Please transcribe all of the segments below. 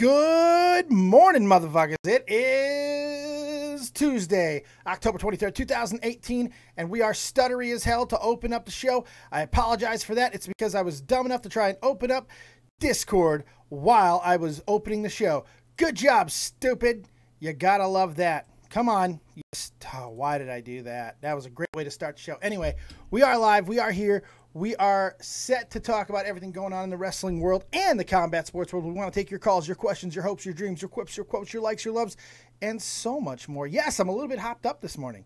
Good morning, motherfuckers. It is Tuesday, October 23rd, 2018, and we are stuttery as hell to open up the show. I apologize for that. It's because I was dumb enough to try and open up Discord while I was opening the show. Good job, stupid. You gotta love that. Come on. Yes. Oh, why did I do that? That was a great way to start the show. Anyway, we are live. We are here. We are set to talk about everything going on in the wrestling world and the combat sports world. We want to take your calls, your questions, your hopes, your dreams, your quips, your quotes, your likes, your loves, and so much more. Yes, I'm a little bit hopped up this morning.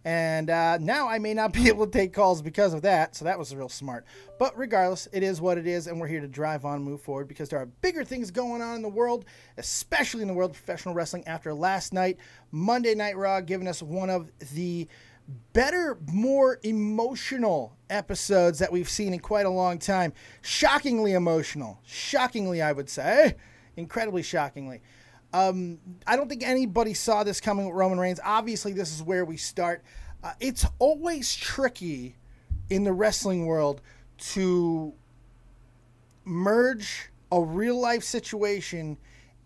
And now I may not be able to take calls because of that, so that was real smart. But regardless, it is what it is, and we're here to drive on, move forward, because there are bigger things going on in the world, especially in the world of professional wrestling after last night, Monday Night Raw, giving us one of the better, more emotional episodes that we've seen in quite a long time. Shockingly emotional. Shockingly, I would say. Incredibly shockingly. I don't think anybody saw this coming with Roman Reigns. Obviously, this is where we start. It's always tricky in the wrestling world to merge a real-life situation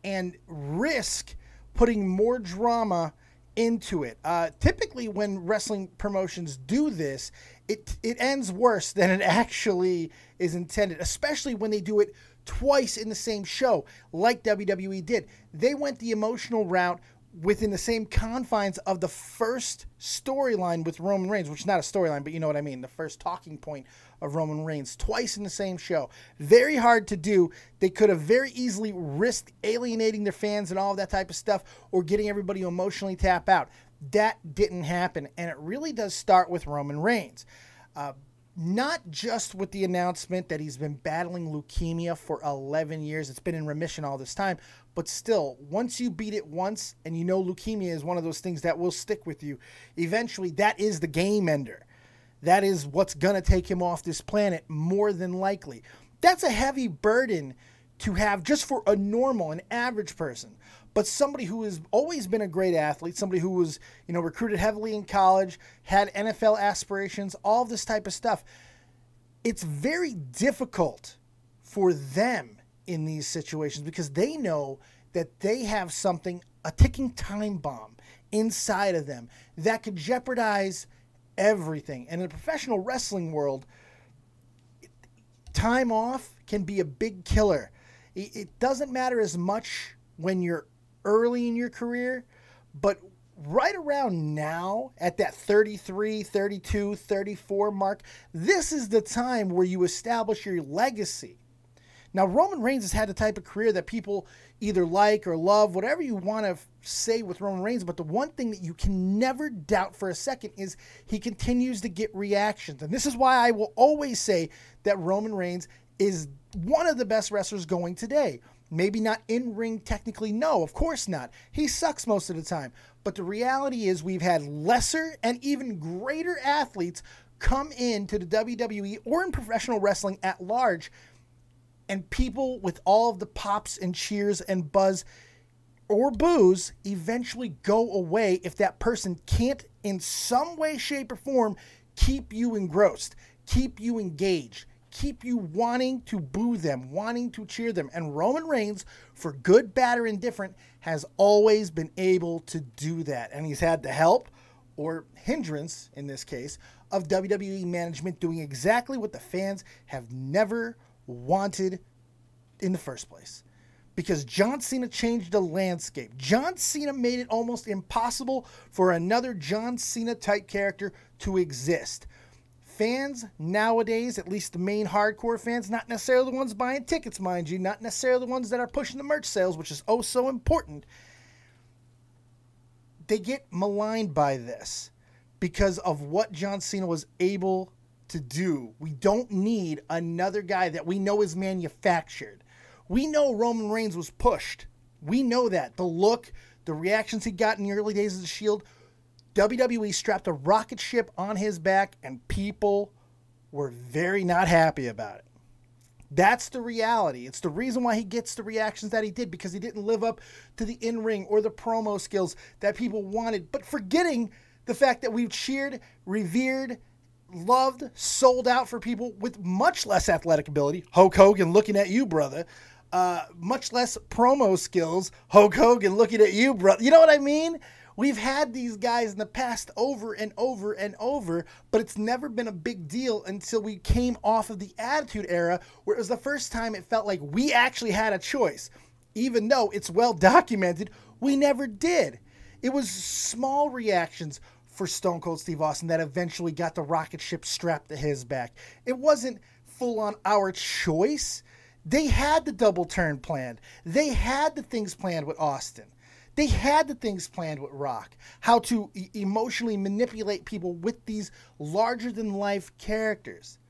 and risk putting more drama into it. Typically, when wrestling promotions do this, it ends worse than it actually is intended, especially when they do it twice in the same show, like WWE did. They went the emotional route within the same confines of the first storyline with Roman Reigns, which is not a storyline, but you know what I mean, the first talking point of Roman Reigns, twice in the same show. Very hard to do. They could have very easily risked alienating their fans and all of that type of stuff, or getting everybody to emotionally tap out. That didn't happen, and it really does start with Roman Reigns. Not just with the announcement that he's been battling leukemia for 11 years. It's been in remission all this time. But still, once you beat it once, and you know leukemia is one of those things that will stick with you, eventually that is the game ender. That is what's going to take him off this planet, more than likely. That's a heavy burden to have just for a normal, an average person. But somebody who has always been a great athlete, somebody who was, recruited heavily in college, had NFL aspirations, all this type of stuff. It's very difficult for them in these situations because they know that they have something, a ticking time bomb inside of them that could jeopardize everything. And in the professional wrestling world, time off can be a big killer. It doesn't matter as much when you're early in your career, but right around now, at that 33, 32, 34 mark, this is the time where you establish your legacy. Now, Roman Reigns has had the type of career that people either like or love, whatever you want to say with Roman Reigns, but the one thing that you can never doubt for a second is he continues to get reactions. And this is why I will always say that Roman Reigns is one of the best wrestlers going today. Maybe not in ring technically, no, of course not. He sucks most of the time. But the reality is we've had lesser and even greater athletes come into the WWE or in professional wrestling at large, and people with all of the pops and cheers and buzz or boos eventually go away if that person can't in some way, shape, or form keep you engrossed, keep you engaged, keep you wanting to boo them, wanting to cheer them. And Roman Reigns, for good, bad, or indifferent, has always been able to do that. And he's had the help, or hindrance in this case, of WWE management doing exactly what the fans have never wanted in the first place. Because John Cena changed the landscape. John Cena made it almost impossible for another John Cena type character to exist. Fans nowadays, at least the main hardcore fans, not necessarily the ones buying tickets, mind you, not necessarily the ones that are pushing the merch sales, which is oh so important, they get maligned by this because of what John Cena was able to do. We don't need another guy that we know is manufactured. We know Roman Reigns was pushed. We know that. The look, the reactions he got in the early days of the Shield, WWE strapped a rocket ship on his back, and people were very not happy about it. That's the reality. It's the reason why he gets the reactions that he did, because he didn't live up to the in-ring or the promo skills that people wanted, but forgetting the fact that we've cheered, revered, loved, sold out for people with much less athletic ability. Hulk Hogan, looking at you, brother. much less promo skills. Hulk Hogan looking at you, bro. You know what I mean? We've had these guys in the past over and over and over, but it's never been a big deal until we came off of the Attitude Era, where it was the first time it felt like we actually had a choice. Even though it's well documented, we never did. It was small reactions for Stone Cold Steve Austin that eventually got the rocket ship strapped to his back. It wasn't full on our choice. They had the double turn planned. They had the things planned with Austin. They had the things planned with Rock, how to emotionally manipulate people with these larger-than-life characters.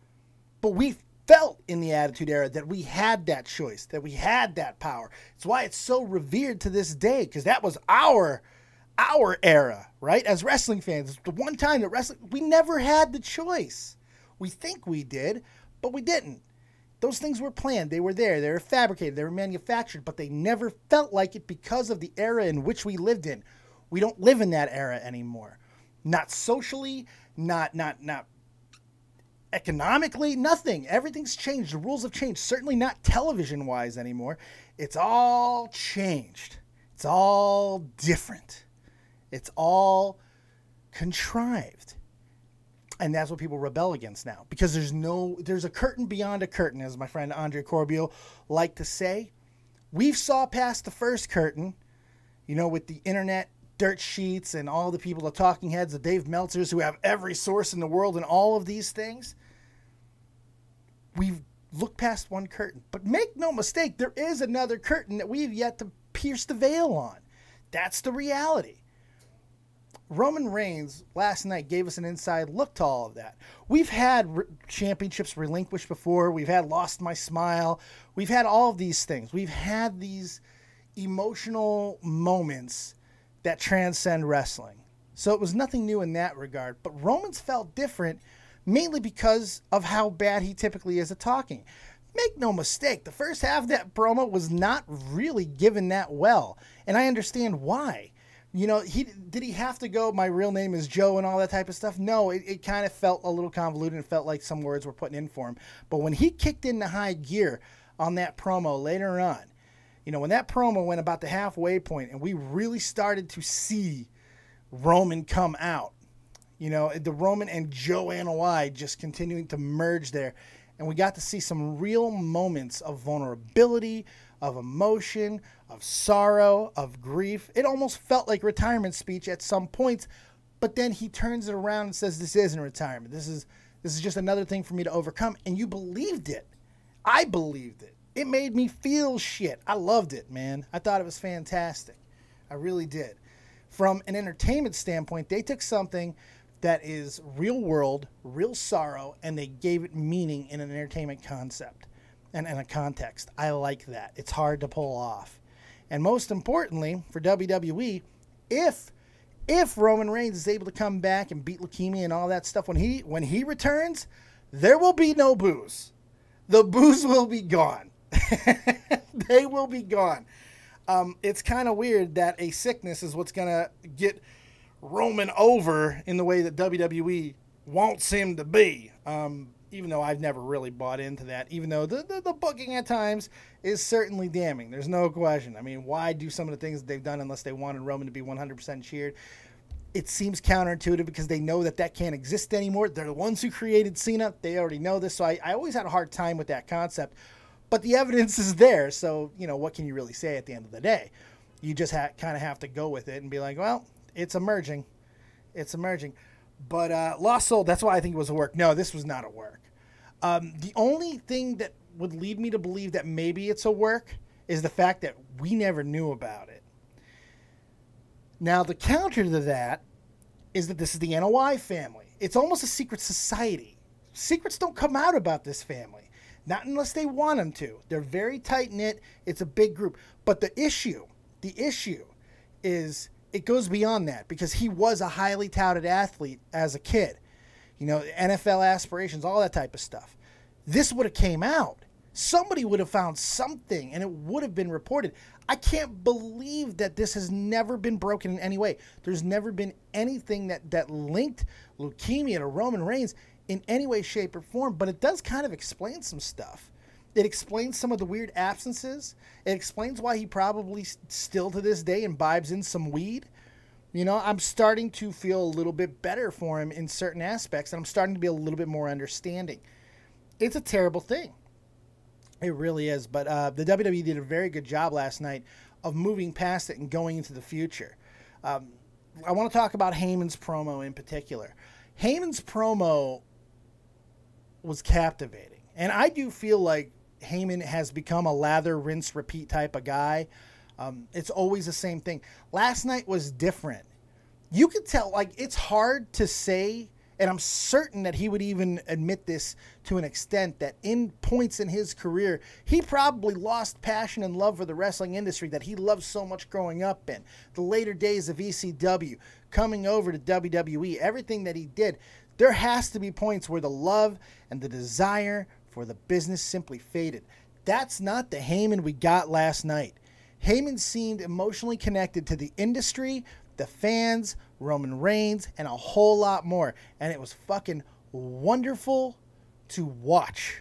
But we felt in the Attitude Era that we had that choice, that we had that power. It's why it's so revered to this day, because that was our era, right? As wrestling fans, the one time that we never had the choice. We think we did, but we didn't. Those things were planned. They were there. They were fabricated. They were manufactured, but they never felt like it because of the era in which we lived in. We don't live in that era anymore. Not socially, not economically, nothing. Everything's changed. The rules have changed. Certainly not television-wise anymore. It's all changed. It's all different. It's all contrived. And that's what people rebel against now, because there's a curtain beyond a curtain, as my friend Andre Corbio liked to say. We've saw past the first curtain, you know, with the internet dirt sheets and all the people, the talking heads, the Dave Meltzers, who have every source in the world and all of these things. We've looked past one curtain, but make no mistake, there is another curtain that we've yet to pierce the veil on. That's the reality. Roman Reigns last night gave us an inside look to all of that. We've had championships relinquished before. We've had Lost My Smile. We've had all of these things. We've had these emotional moments that transcend wrestling. So it was nothing new in that regard. But Roman's felt different, mainly because of how bad he typically is at talking. Make no mistake, the first half of that promo was not really given that well. And I understand why. You know, did he have to go, my real name is Joe and all that type of stuff? No, it kind of felt a little convoluted and felt like some words were put in for him. But when he kicked into high gear on that promo later on, you know, when that promo went about the halfway point and we really started to see Roman come out, you know, the Roman and Joe Anoa'i just continuing to merge there. And we got to see some real moments of vulnerability, of emotion, of sorrow, of grief. It almost felt like retirement speech at some points, but then he turns it around and says, this isn't retirement. This is just another thing for me to overcome. And you believed it. I believed it. It made me feel shit. I loved it, man. I thought it was fantastic. I really did. From an entertainment standpoint, they took something that is real world, real sorrow, and they gave it meaning in an entertainment concept and a context. I like that. It's hard to pull off. And most importantly, for WWE, if Roman Reigns is able to come back and beat leukemia and all that stuff, when he returns, there will be no boos. The boos will be gone. They will be gone. It's kind of weird that a sickness is what's going to get Roman over in the way that WWE wants him to be. Even though I've never really bought into that, even though the booking at times is certainly damning. There's no question. I mean, why do some of the things that they've done unless they wanted Roman to be 100% cheered? It seems counterintuitive because they know that can't exist anymore. They're the ones who created Cena. They already know this. So I always had a hard time with that concept. But the evidence is there. So, you know, what can you really say at the end of the day? You just kind of have to go with it and be like, well, it's emerging. It's emerging. But Lost Soul, that's why I think it was a work. No, this was not a work. The only thing that would lead me to believe that maybe it's a work is the fact that we never knew about it. Now, the counter to that is that this is the NOI family. It's almost a secret society. Secrets don't come out about this family. Not unless they want them to. They're very tight-knit. It's a big group. But the issue is it goes beyond that because he was a highly touted athlete as a kid. You know, NFL aspirations, all that type of stuff. This would have came out. Somebody would have found something, and it would have been reported. I can't believe that this has never been broken in any way. There's never been anything that linked leukemia to Roman Reigns in any way, shape, or form, but it does kind of explain some stuff. It explains some of the weird absences. It explains why he probably still to this day imbibes in some weed. You know, I'm starting to feel a little bit better for him in certain aspects, and I'm starting to be a little bit more understanding. It's a terrible thing. It really is. But the WWE did a very good job last night of moving past it and going into the future. I want to talk about Heyman's promo in particular. Heyman's promo was captivating. And I do feel like Heyman has become a lather, rinse, repeat type of guy. It's always the same thing. Last night was different. You could tell, like, it's hard to say, and I'm certain that he would even admit this to an extent, that in points in his career, he probably lost passion and love for the wrestling industry that he loved so much growing up in. The later days of ECW, coming over to WWE, everything that he did, there has to be points where the love and the desire for the business simply faded. That's not the Heyman we got last night. Heyman seemed emotionally connected to the industry, the fans, Roman Reigns, and a whole lot more. And it was fucking wonderful to watch.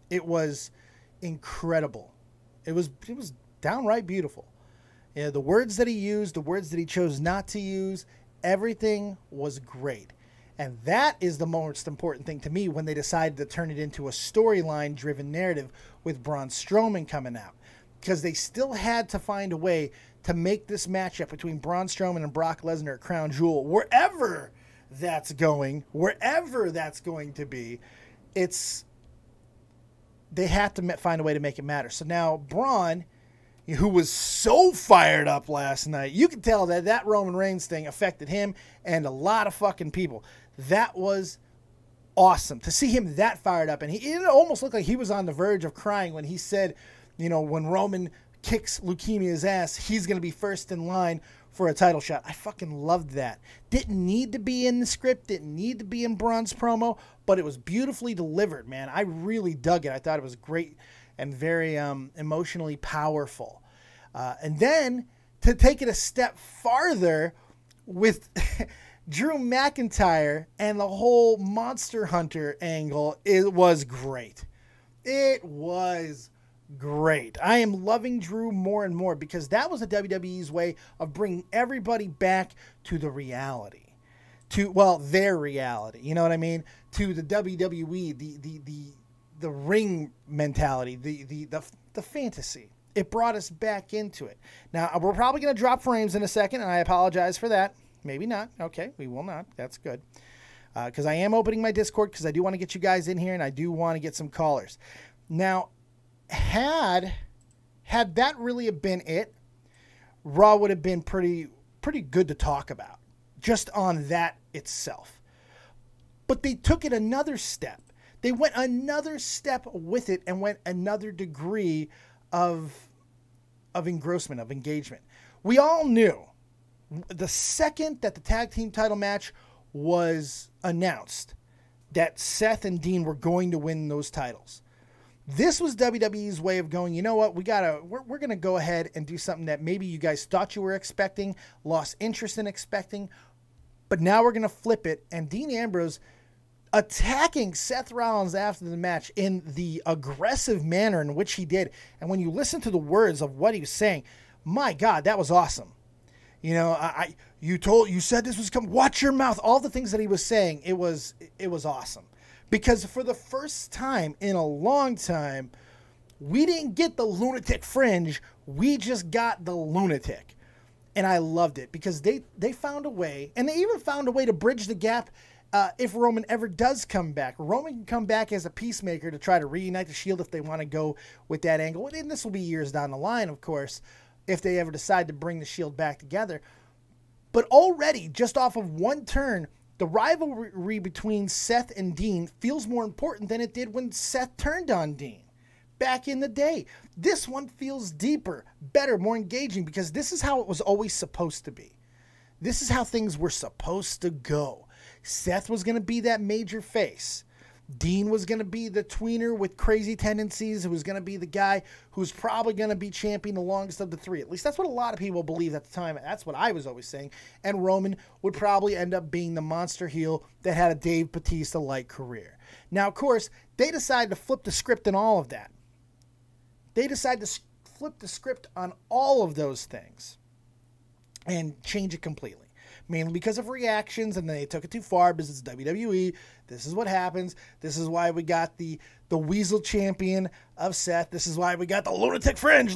It was incredible. It was downright beautiful. Yeah, the words that he used, the words that he chose not to use, everything was great. And that is the most important thing to me when they decided to turn it into a storyline-driven narrative with Braun Strowman coming out. Because they still had to find a way to make this matchup between Braun Strowman and Brock Lesnar at Crown Jewel, wherever that's going to be, they have to find a way to make it matter. So now Braun, who was so fired up last night, you can tell that that Roman Reigns thing affected him and a lot of fucking people. That was awesome to see him that fired up. And it almost looked like he was on the verge of crying when he said, you know, when Roman kicks Leukemia's ass, he's going to be first in line for a title shot. I fucking loved that. Didn't need to be in the script, didn't need to be in Braun's promo, but it was beautifully delivered, man. I really dug it. I thought it was great and very emotionally powerful. And then to take it a step farther with Drew McIntyre and the whole Monster Hunter angle, it was great. It was great. I am loving Drew more and more because that was the WWE's way of bringing everybody back to the reality. Their reality. You know what I mean? To the WWE, the ring mentality, the fantasy. It brought us back into it. Now, we're probably going to drop frames in a second, and I apologize for that. Maybe not. Okay, we will not. That's good. Because I am opening my Discord because I do want to get you guys in here, and I do want to get some callers. Now, had that really have been it, Raw would have been pretty good to talk about, just on that itself. But they took it another step. They went another step with it and went another degree of engrossment, of engagement. We all knew the second that the tag team title match was announced that Seth and Dean were going to win those titles. This was WWE's way of going, you know what, we're going to go ahead and do something that maybe you guys thought you were expecting, lost interest in expecting, but now we're going to flip it. And Dean Ambrose attacking Seth Rollins after the match in the aggressive manner in which he did. And when you listen to the words of what he was saying, my God, that was awesome. You know, you said this was coming, watch your mouth, all the things that he was saying, it was awesome. Because for the first time in a long time, we didn't get the lunatic fringe. We just got the lunatic. And I loved it because they found a way, and they even found a way to bridge the gap if Roman ever does come back. Roman can come back as a peacemaker to try to reunite the Shield if they want to go with that angle. And this will be years down the line, of course, if they ever decide to bring the Shield back together. But already, just off of one turn, the rivalry between Seth and Dean feels more important than it did when Seth turned on Dean back in the day. This one feels deeper, better, more engaging because this is how it was always supposed to be. This is how things were supposed to go. Seth was going to be that major face. Dean was going to be the tweener with crazy tendencies who was going to be the guy who's probably going to be champion the longest of the three. At least that's what a lot of people believe at the time. That's what I was always saying. And Roman would probably end up being the monster heel that had a Dave Bautista-like career. Now, of course, they decided to flip the script and all of that. They decided to flip the script on all of those things and change it completely. Mainly because of reactions, and they took it too far because it's WWE. This is what happens. This is why we got the Weasel champion of Seth. This is why we got the Lunatic Fringe.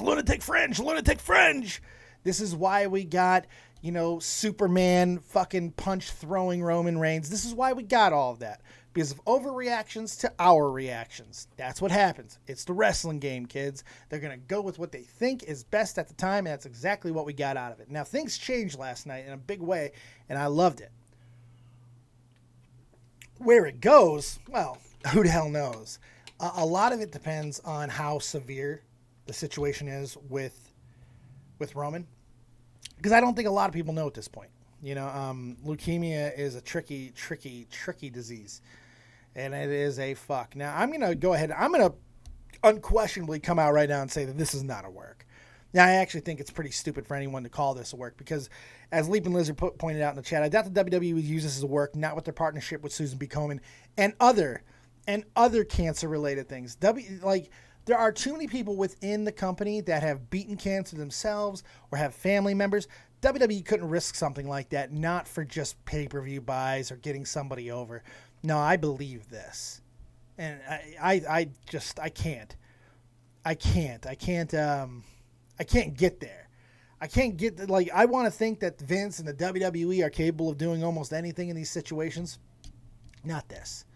This is why we got, you know, Superman fucking punch-throwing Roman Reigns. This is why we got all of that. Because of overreactions to our reactions. That's what happens. It's the wrestling game, kids. They're going to go with what they think is best at the time, and that's exactly what we got out of it. Now, things changed last night in a big way, and I loved it. Where it goes, well, who the hell knows? A lot of it depends on how severe the situation is with Roman. Because I don't think a lot of people know at this point. You know, leukemia is a tricky disease. And it is a fuck. Now, I'm going to go ahead. I'm going to unquestionably come out right now and say that this is not a work. Now, I actually think it's pretty stupid for anyone to call this a work because, as Leaping Lizard pointed out in the chat, I doubt the WWE would use this as a work, not with their partnership with Susan B. Komen and other cancer-related things. There are too many people within the company that have beaten cancer themselves or have family members. WWE couldn't risk something like that, not for just pay-per-view buys or getting somebody over. No, I believe this. And I can't get there. I can't get, I want to think that Vince and the WWE are capable of doing almost anything in these situations. Not this.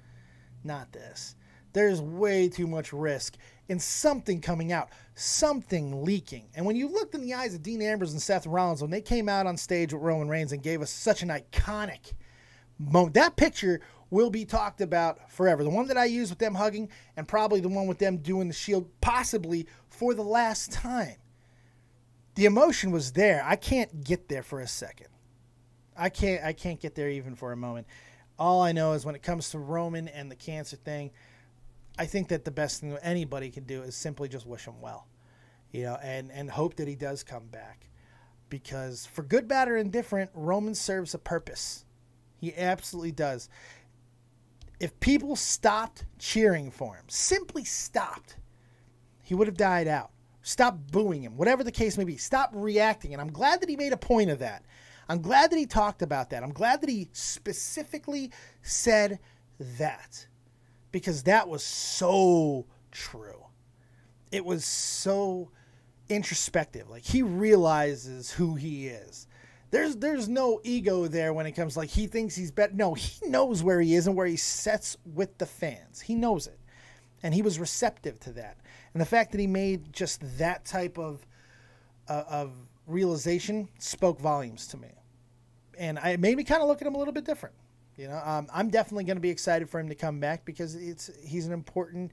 There's way too much risk in something coming out, something leaking. And when you looked in the eyes of Dean Ambrose and Seth Rollins when they came out on stage with Roman Reigns and gave us such an iconic moment, that picture will be talked about forever. The one that I used with them hugging and probably the one with them doing the Shield possibly for the last time. The emotion was there. I can't get there for a second. I can't get there even for a moment. All I know is when it comes to Roman and the cancer thing, I think that the best thing anybody can do is simply just wish him well, you know, and hope that he does come back. Because for good, bad, or indifferent, Roman serves a purpose. He absolutely does. If people stopped cheering for him, simply stopped, he would have died out. Stop booing him, whatever the case may be. Stop reacting. And I'm glad that he made a point of that. I'm glad that he talked about that. I'm glad that he specifically said that. Because that was so true. It was so introspective. Like, he realizes who he is. There's no ego there when it comes, like, he thinks he's better. No, he knows where he is and where he sets with the fans. He knows it. And he was receptive to that. And the fact that he made just that type of realization spoke volumes to me. And it made me kind of look at him a little bit different. You know, I'm definitely going to be excited for him to come back because he's an important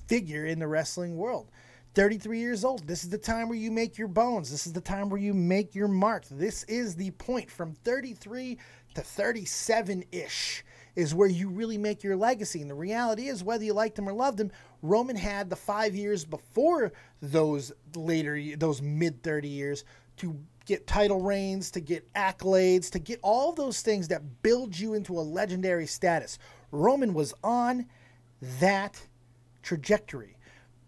figure in the wrestling world. 33 years old. This is the time where you make your bones. This is the time where you make your mark. This is the point from 33 to 37-ish is where you really make your legacy. And the reality is, whether you liked him or loved him, Roman had the 5 years before those mid-30 years to get title reigns, to get accolades, to get all those things that build you into a legendary status. Roman was on that trajectory.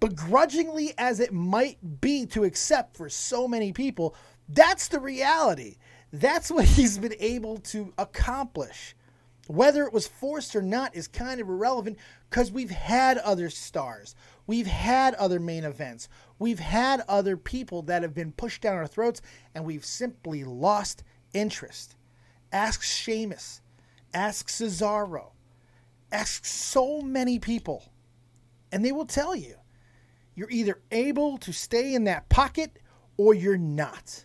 Begrudgingly as it might be to accept for so many people, that's the reality. That's what he's been able to accomplish. Whether it was forced or not is kind of irrelevant because we've had other stars. We've had other main events. We've had other people that have been pushed down our throats and we've simply lost interest. Ask Sheamus. Ask Cesaro. Ask so many people. And they will tell you. You're either able to stay in that pocket or you're not.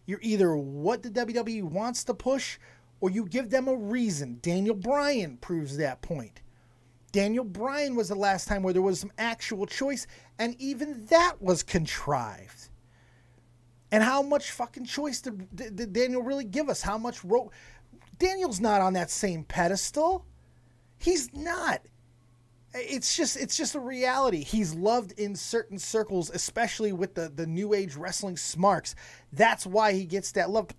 You're either what the WWE wants to push or you give them a reason. Daniel Bryan proves that point. Daniel Bryan was the last time where there was some actual choice, and even that was contrived. And how much fucking choice did Daniel really give us? How much Daniel's not on that same pedestal. He's not. It's just a reality. He's loved in certain circles, especially with the new age wrestling smarks. That's why he gets that love.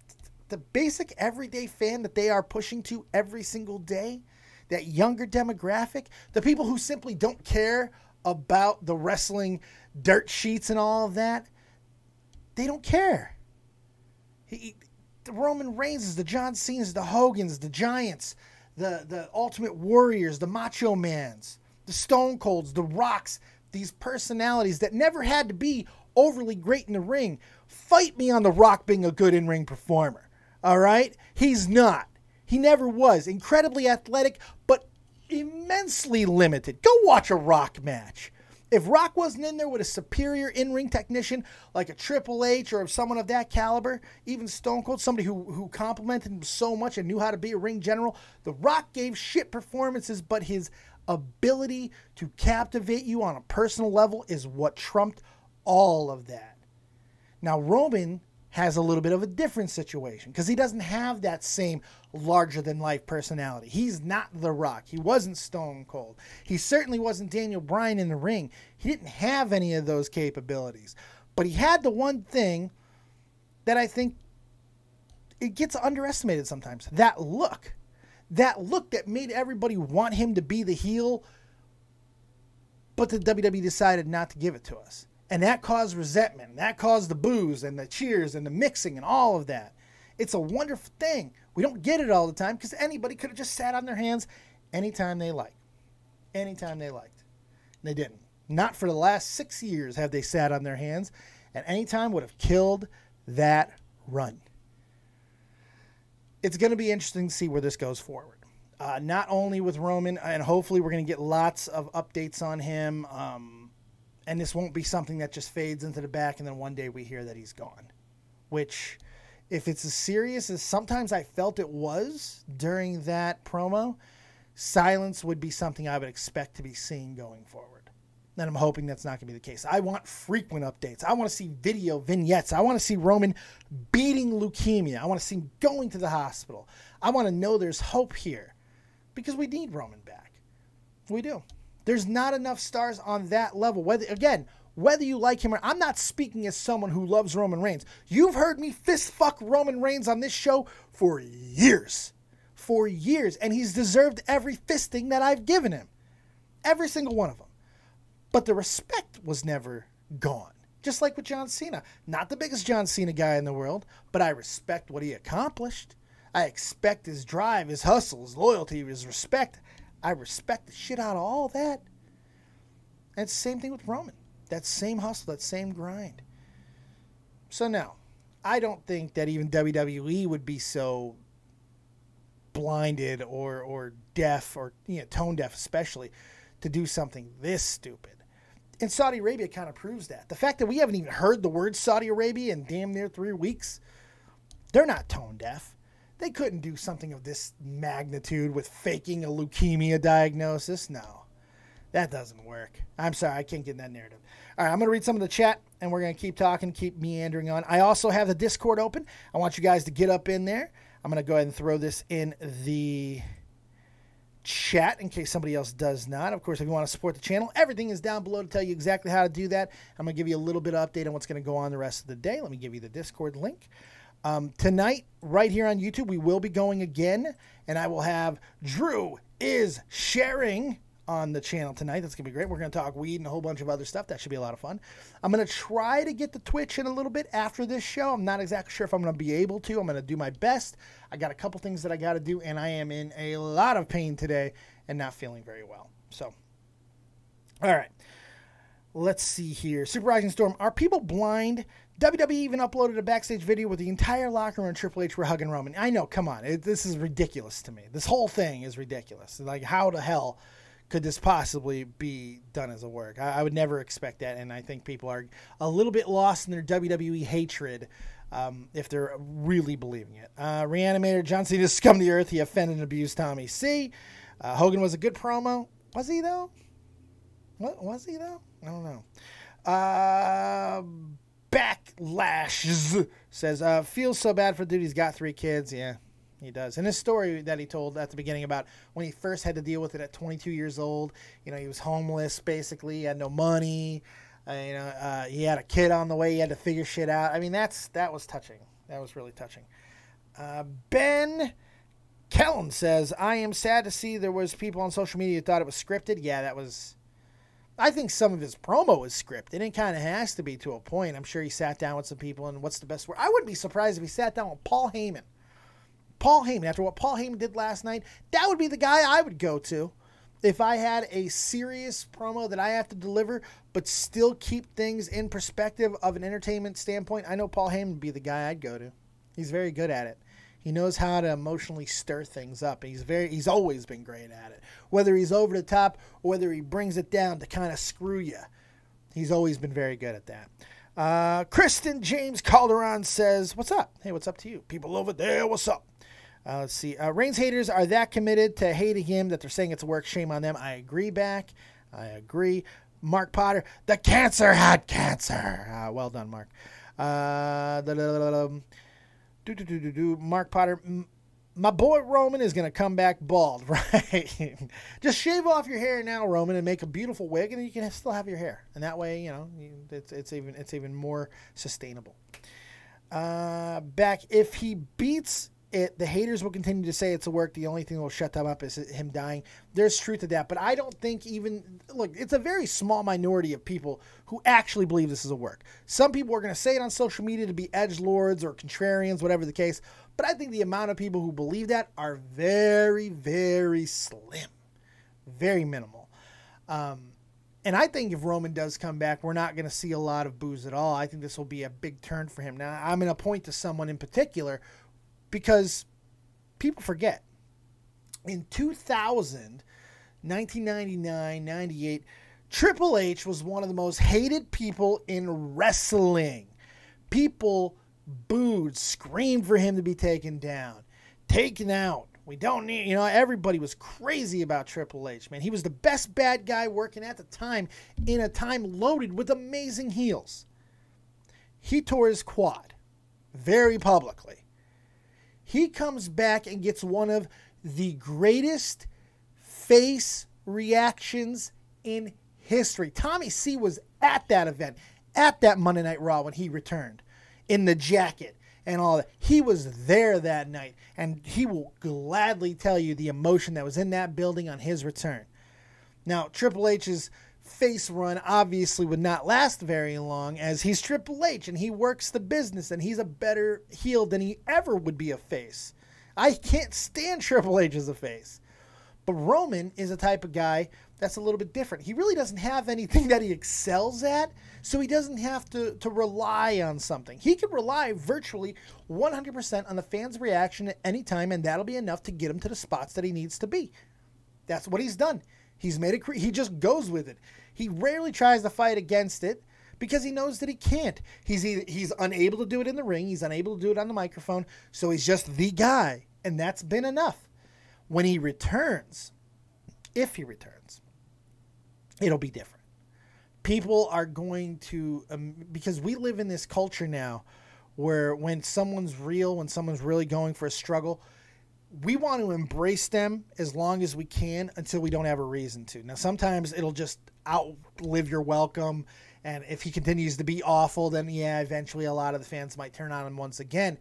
The basic everyday fan that they are pushing to every single day, that younger demographic, the people who simply don't care about the wrestling dirt sheets and all of that. They don't care. The Roman Reigns, the John Cena's, the Hogans, the Giants, the Ultimate Warriors, the Macho Mans, the Stone Colds, the Rocks, these personalities that never had to be overly great in the ring. Fight me on The Rock being a good in-ring performer. All right? He's not. He never was. Incredibly athletic, but immensely limited. Go watch a Rock match. If Rock wasn't in there with a superior in-ring technician like a Triple H or someone of that caliber, even Stone Cold, somebody who complimented him so much and knew how to be a ring general, The Rock gave shit performances, but his ability to captivate you on a personal level is what trumped all of that. Now, Roman has a little bit of a different situation because he doesn't have that same larger-than-life personality. He's not The Rock. He wasn't Stone Cold. He certainly wasn't Daniel Bryan in the ring. He didn't have any of those capabilities. But he had the one thing that I think it gets underestimated sometimes. That look. That look that made everybody want him to be the heel, but the WWE decided not to give it to us. And that caused resentment. That caused the boos and the cheers and the mixing and all of that. It's a wonderful thing. We don't get it all the time because anybody could have just sat on their hands anytime they liked. Anytime they liked. And they didn't. Not for the last 6 years have they sat on their hands. And anytime would have killed that run. It's going to be interesting to see where this goes forward. Not only with Roman, and hopefully we're going to get lots of updates on him. And this won't be something that just fades into the back and then one day we hear that he's gone. Which, if it's as serious as sometimes I felt it was during that promo, silence would be something I would expect to be seeing going forward. And I'm hoping that's not going to be the case. I want frequent updates. I want to see video vignettes. I want to see Roman beating leukemia. I want to see him going to the hospital. I want to know there's hope here because we need Roman back. We do. There's not enough stars on that level. Whether you like him or I'm not speaking as someone who loves Roman Reigns. You've heard me fist fuck Roman Reigns on this show for years. For years. And he's deserved every fisting that I've given him. Every single one of them. But the respect was never gone. Just like with John Cena. Not the biggest John Cena guy in the world, but I respect what he accomplished. I expect his drive, his hustle, his loyalty, his respect. I respect the shit out of all that. And it's the same thing with Roman. That same hustle, that same grind. So now, I don't think that even WWE would be so blinded or deaf or tone deaf especially to do something this stupid. And Saudi Arabia kind of proves that. The fact that we haven't even heard the word Saudi Arabia in damn near 3 weeks, they're not tone deaf. They couldn't do something of this magnitude with faking a leukemia diagnosis. No, that doesn't work. I'm sorry, I can't get in that narrative. All right, I'm going to read some of the chat, and we're going to keep talking, keep meandering on. I also have the Discord open. I want you guys to get up in there. I'm going to go ahead and throw this in the chat in case somebody else does not. Of course, if you want to support the channel, everything is down below to tell you exactly how to do that. I'm going to give you a little bit of update on what's going to go on the rest of the day. Let me give you the Discord link. Tonight, right here on YouTube, we will be going again, and I will have Drew is sharing on the channel tonight. That's going to be great. We're going to talk weed and a whole bunch of other stuff. That should be a lot of fun. I'm going to try to get the Twitch in a little bit after this show. I'm not exactly sure if I'm going to be able to. I'm going to do my best. I got a couple things that I got to do, and I am in a lot of pain today and not feeling very well. So, all right. Let's see here. Super Rising Storm. Are people blind? WWE even uploaded a backstage video with the entire locker room and Triple H were hugging Roman. I know, come on. This is ridiculous to me. This whole thing is ridiculous. Like, how the hell could this possibly be done as a work? I would never expect that, and I think people are a little bit lost in their WWE hatred if they're really believing it. Reanimator, John Cena scum the earth. He offended and abused Tommy C. Hogan was a good promo. Was he, though? What was he, though? I don't know. Backlash says, feels so bad for the dude. He's got 3 kids. Yeah, he does. And his story that he told at the beginning about when he first had to deal with it at 22 years old, he was homeless, basically. He had no money. He had a kid on the way. He had to figure shit out. I mean, that was touching. That was really touching. Ben Kellen says, I am sad to see there was people on social media who thought it was scripted. Yeah, that was I think some of his promo is scripted. It kind of has to be to a point. I'm sure he sat down with some people and what's the best word. I wouldn't be surprised if he sat down with Paul Heyman. Paul Heyman, after what Paul Heyman did last night, that would be the guy I would go to. If I had a serious promo that I have to deliver, but still keep things in perspective of an entertainment standpoint, I know Paul Heyman would be the guy I'd go to. He's very good at it. He knows how to emotionally stir things up. He's always been great at it. Whether he's over the top or whether he brings it down to kind of screw you, he's always been very good at that. Kristen James Calderon says, "What's up?" Hey, what's up to you? People over there, what's up? Let's see. Reigns haters are that committed to hating him that they're saying it's a work. Shame on them. I agree, back. I agree. Mark Potter, the cancer had cancer. Well done, Mark. Mark Potter, my boy Roman is going to come back bald, right? Just shave off your hair now, Roman, and make a beautiful wig, and you can still have your hair. And that way, you know, it's even more sustainable. Back, if he beats it, the haters will continue to say it's a work. The only thing that will shut them up is him dying. There's truth to that, but I don't think even, look, it's a very small minority of people who actually believe this is a work. Some people are going to say it on social media to be edgelords or contrarians, whatever the case, but I think the amount of people who believe that are very, very slim, very minimal. And I think if Roman does come back, we're not going to see a lot of boos at all. I think this will be a big turn for him. Now, I'm going to point to someone in particular because people forget. In 2000, 1999, 98, Triple H was one of the most hated people in wrestling. People booed, screamed for him to be taken down, taken out. We don't need, you know, everybody was crazy about Triple H, man. He was the best bad guy working at the time in a time loaded with amazing heels. He tore his quad very publicly. He comes back and gets one of the greatest face reactions in history. Tommy C was at that event, at that Monday Night Raw when he returned in the jacket and all that. He was there that night, and he will gladly tell you the emotion that was in that building on his return. Now, Triple H's face run obviously would not last very long, as he's Triple H and he works the business and he's a better heel than he ever would be a face. I can't stand Triple H as a face. But Roman is a type of guy that's a little bit different. He really doesn't have anything that he excels at, so he doesn't have to rely on something. He can rely virtually 100% on the fans' reaction at any time, and that'll be enough to get him to the spots that he needs to be. That's what he's done. He's made it. He just goes with it. He rarely tries to fight against it because he knows that he can't. He's unable to do it in the ring. He's unable to do it on the microphone. So he's just the guy, and that's been enough. When he returns, if he returns, it'll be different. People are going to, because we live in this culture now where when someone's real, when someone's really going for a struggle, we want to embrace them as long as we can until we don't have a reason to. Now, sometimes it'll just outlive your welcome. And if he continues to be awful, then yeah, eventually a lot of the fans might turn on him once again.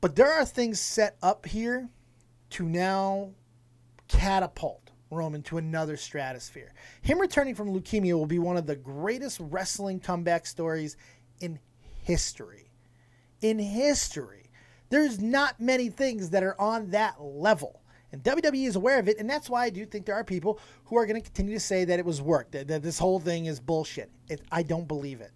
But there are things set up here to now catapult Roman to another stratosphere. Him returning from leukemia will be one of the greatest wrestling comeback stories in history. In history. There's not many things that are on that level. And WWE is aware of it, and that's why I do think there are people who are going to continue to say that it was work, that this whole thing is bullshit. I don't believe it.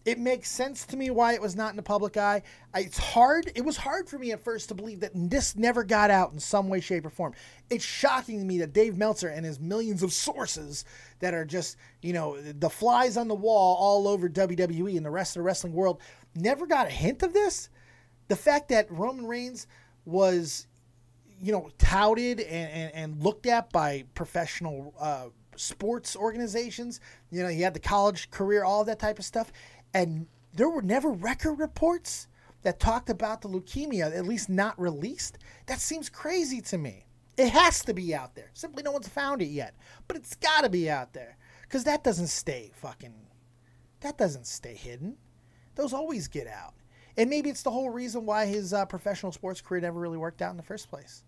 It makes sense to me why it was not in the public eye. It was hard for me at first to believe that this never got out in some way, shape, or form. It's shocking to me that Dave Meltzer and his millions of sources that are just, you know, the flies on the wall all over WWE and the rest of the wrestling world never got a hint of this. The fact that Roman Reigns was, you know, touted and looked at by professional sports organizations. You know, he had the college career, all of that type of stuff. And there were never record reports that talked about the leukemia, at least not released. That seems crazy to me. It has to be out there. Simply no one's found it yet. But it's got to be out there. Because that doesn't stay hidden. Those always get out. And maybe it's the whole reason why his professional sports career never really worked out in the first place.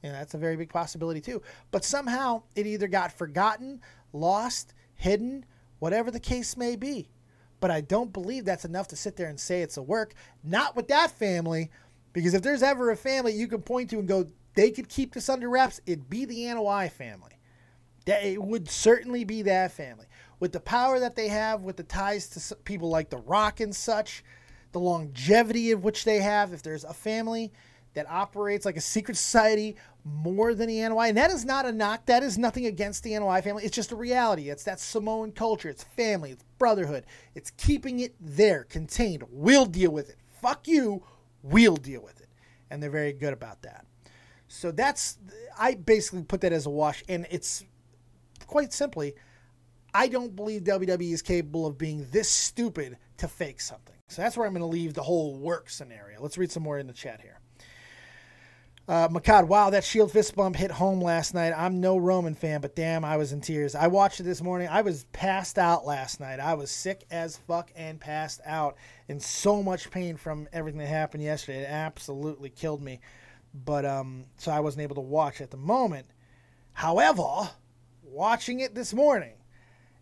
And that's a very big possibility too. But somehow it either got forgotten, lost, hidden, whatever the case may be. But I don't believe that's enough to sit there and say it's a work. Not with that family, because if there's ever a family you can point to and go, they could keep this under wraps, it'd be the Anoa'i family. It would certainly be that family. With the power that they have, with the ties to people like The Rock and such, the longevity of which they have, if there's a family that operates like a secret society more than the Anoa'i, and that is not a knock, that is nothing against the Anoa'i family, it's just a reality. It's that Samoan culture, it's family, it's brotherhood, it's keeping it there, contained. We'll deal with it. Fuck you, we'll deal with it. And they're very good about that. So that's, I basically put that as a wash, and it's quite simply, I don't believe WWE is capable of being this stupid to fake something. So that's where I'm going to leave the whole work scenario. Let's read some more in the chat here. Makad, wow, that Shield fist bump hit home last night. I'm no Roman fan, but damn, I was in tears. I watched it this morning. I was passed out last night. I was sick as fuck and passed out in so much pain from everything that happened yesterday. It absolutely killed me. But so I wasn't able to watch at the moment. However, watching it this morning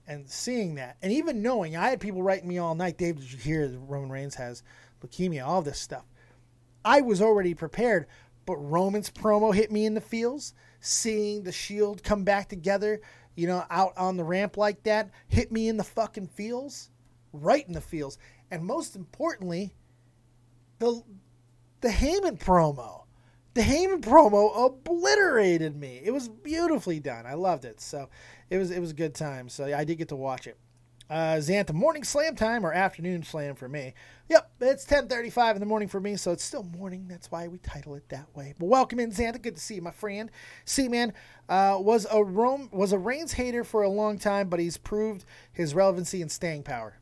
and seeing that, and even knowing, I had people writing me all night, Dave, did you hear that Roman Reigns has leukemia, all this stuff. I was already prepared, but Roman's promo hit me in the feels. Seeing the Shield come back together, you know, out on the ramp like that, hit me in the fucking feels, right in the feels. And most importantly, the Heyman promo. The Heyman promo obliterated me. It was beautifully done. I loved it. So it was a good time. So I did get to watch it. Zanta, morning slam time or afternoon slam for me. Yep, it's 10:35 in the morning for me, so it's still morning. That's why we title it that way. But welcome in, Zanta. Good to see you, my friend. C-Man was a Reigns hater for a long time, but he's proved his relevancy and staying power.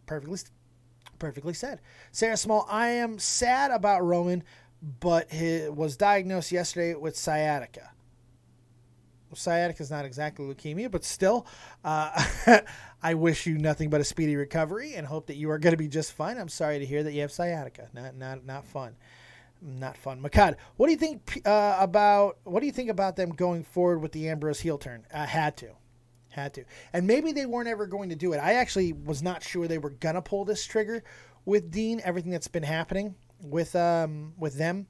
Perfectly said. Sarah Small, I am sad about Roman, but he was diagnosed yesterday with sciatica. Sciatica is not exactly leukemia, but still, I wish you nothing but a speedy recovery and hope that you are going to be just fine. I'm sorry to hear that you have sciatica. Not fun. Not fun. Makad, what do you think about them going forward with the Ambrose heel turn? Had to. And maybe they weren't ever going to do it. I actually was not sure they were going to pull this trigger with Dean, everything that's been happening with them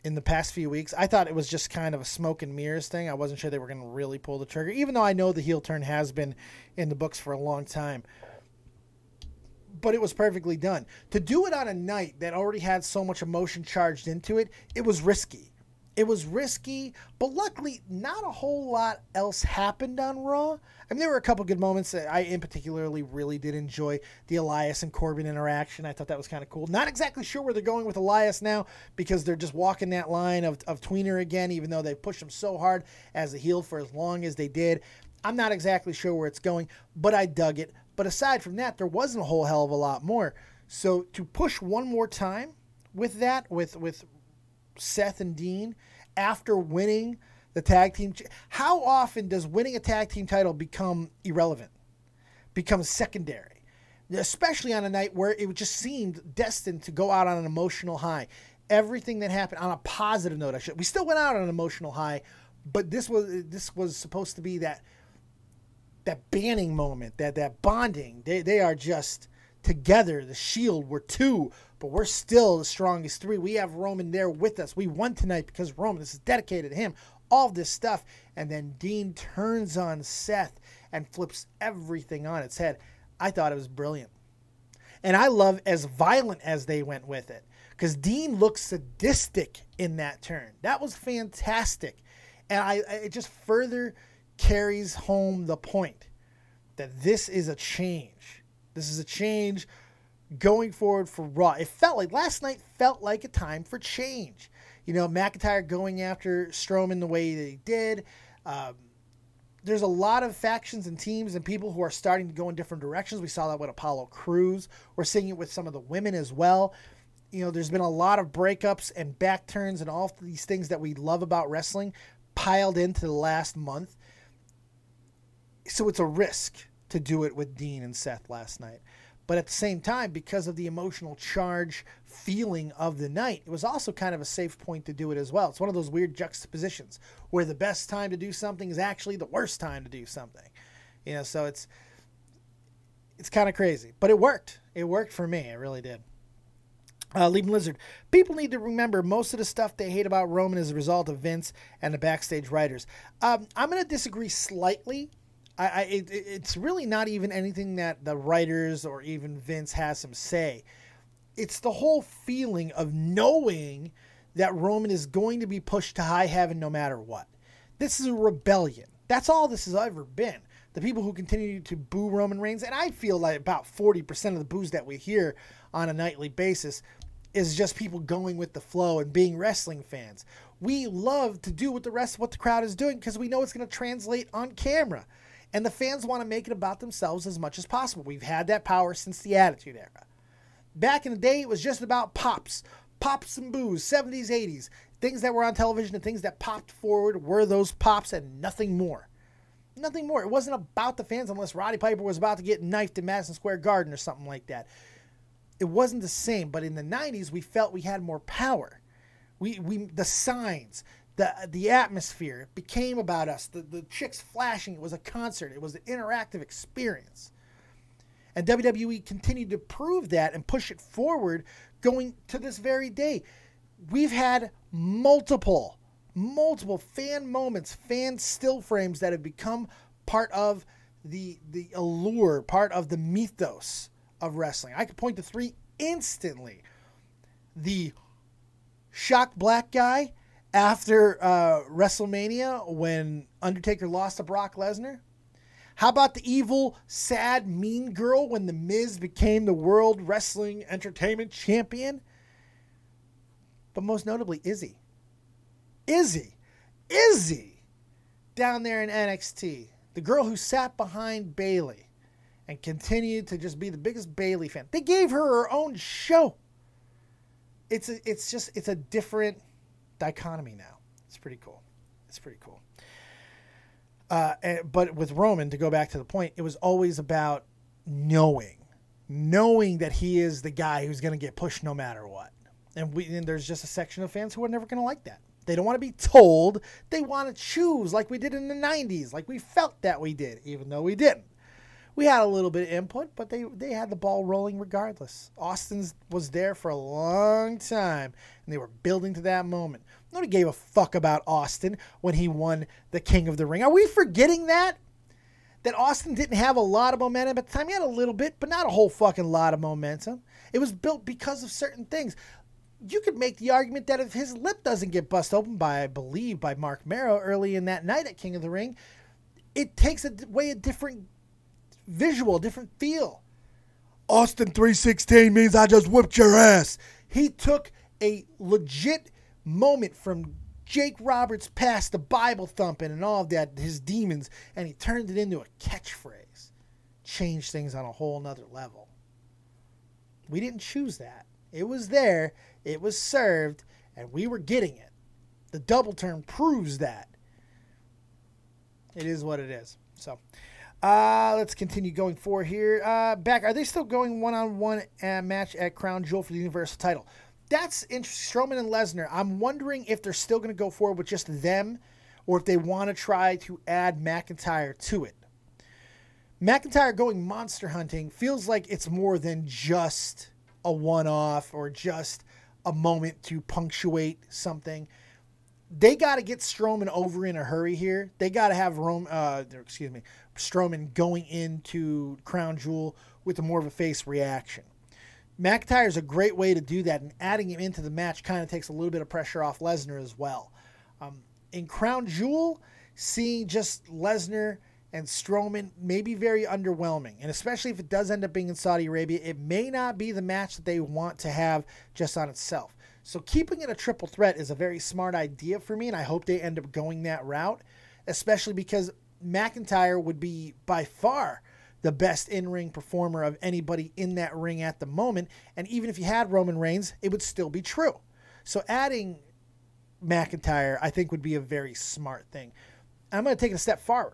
in the past few weeks. I thought it was just kind of a smoke and mirrors thing. I wasn't sure they were going to really pull the trigger, even though I know the heel turn has been in the books for a long time. But it was perfectly done. To do it on a night that already had so much emotion charged into it, it was risky. It was risky, but luckily not a whole lot else happened on Raw. I mean, there were a couple good moments that I in particularly really did enjoy. The Elias and Corbin interaction. I thought that was kind of cool. Not exactly sure where they're going with Elias now because they're just walking that line of tweener again, even though they pushed him so hard as a heel for as long as they did. I'm not exactly sure where it's going, but I dug it. But aside from that, there wasn't a whole hell of a lot more. So to push one more time with that, with Seth and Dean after winning the tag team. How often does winning a tag team title become irrelevant, become secondary, especially on a night where it just seemed destined to go out on an emotional high? Everything that happened on a positive note, we still went out on an emotional high, but this was supposed to be that banning moment, that bonding. They are just together. The Shield, we're two, but we're still the strongest three. We have Roman there with us. We won tonight because Roman, this is dedicated to him. All this stuff. And then Dean turns on Seth and flips everything on its head. I thought it was brilliant. And I love as violent as they went with it, because Dean looks sadistic in that turn. That was fantastic. And it just further carries home the point that this is a change. This is a change going forward for Raw. It felt like last night felt like a time for change. You know, McIntyre going after Strowman the way that he did. There's a lot of factions and teams and people who are starting to go in different directions. We saw that with Apollo Crews. We're seeing it with some of the women as well. You know, there's been a lot of breakups and back turns and all of these things that we love about wrestling piled into the last month. So it's a risk to do it with Dean and Seth last night. But at the same time, because of the emotional charge feeling of the night, it was also kind of a safe point to do it as well. It's one of those weird juxtapositions where the best time to do something is actually the worst time to do something. You know, so it's kind of crazy, but it worked. It worked for me. It really did. Leaping Lizard. People need to remember most of the stuff they hate about Roman is a result of Vince and the backstage writers. I'm going to disagree slightly. It's really not even anything that the writers or even Vince has some say. It's the whole feeling of knowing that Roman is going to be pushed to high heaven no matter what. This is a rebellion. That's all this has ever been. The people who continue to boo Roman Reigns, and I feel like about 40% of the boos that we hear on a nightly basis is just people going with the flow and being wrestling fans. We love to do what the crowd is doing because we know it's going to translate on camera. And the fans want to make it about themselves as much as possible. We've had that power since the Attitude Era. Back in the day, it was just about pops and boos, 70s, 80s. Things that were on television and things that popped forward were those pops and nothing more. Nothing more. It wasn't about the fans unless Roddy Piper was about to get knifed in Madison Square Garden or something like that. It wasn't the same, but in the 90s, we felt we had more power. The signs, the atmosphere, it became about us. The chicks flashing, it was a concert. It was an interactive experience. And WWE continued to prove that and push it forward going to this very day. We've had multiple fan moments, fan still frames that have become part of the allure, part of the mythos of wrestling. I could point to 3 instantly. The shock black guy after WrestleMania when Undertaker lost to Brock Lesnar. How about the evil, sad, mean girl when The Miz became the World Wrestling Entertainment Champion? But most notably, Izzy down there in NXT. The girl who sat behind Bayley and continued to just be the biggest Bayley fan. They gave her her own show. It's a different dichotomy now. It's pretty cool. But with Roman, to go back to the point, it was always about knowing that he is the guy who's going to get pushed no matter what. And there's just a section of fans who are never going to like that. They don't want to be told. They want to choose like we did in the 90s, like we felt that we did, even though we didn't. We had a little bit of input, but they had the ball rolling regardless. Austin's was there for a long time, and they were building to that moment. Nobody gave a fuck about Austin when he won the King of the Ring. Are we forgetting that? That Austin didn't have a lot of momentum at the time. He had a little bit, but not a whole fucking lot of momentum. It was built because of certain things. You could make the argument that if his lip doesn't get bust open by, I believe, by Mark Merrow early in that night at King of the Ring, it takes away a different visual, different feel. Austin 316 means I just whipped your ass. He took a legit moment from Jake Roberts' past, the Bible thumping and all of that, his demons, and he turned it into a catchphrase. Changed things on a whole nother level. We didn't choose that. It was there, it was served, and we were getting it. The double turn proves that. It is what it is. So, let's continue going forward here. Back, are they still going one-on-one match at Crown Jewel for the Universal title? That's interesting. Strowman and Lesnar. I'm wondering if they're still going to go forward with just them or if they want to try to add McIntyre to it. McIntyre going monster hunting feels like it's more than just a one-off or just a moment to punctuate something. They got to get Strowman over in a hurry here. They got to have Strowman going into Crown Jewel with a more of a face reaction. McIntyre is a great way to do that, and adding him into the match kind of takes a little bit of pressure off Lesnar as well. In Crown Jewel, seeing just Lesnar and Strowman may be very underwhelming, and especially if it does end up being in Saudi Arabia, it may not be the match that they want to have just on itself. So keeping it a triple threat is a very smart idea for me, and I hope they end up going that route, especially because McIntyre would be by far the best in-ring performer of anybody in that ring at the moment, and even if you had Roman Reigns, it would still be true. So adding McIntyre, I think, would be a very smart thing. I'm going to take it a step forward.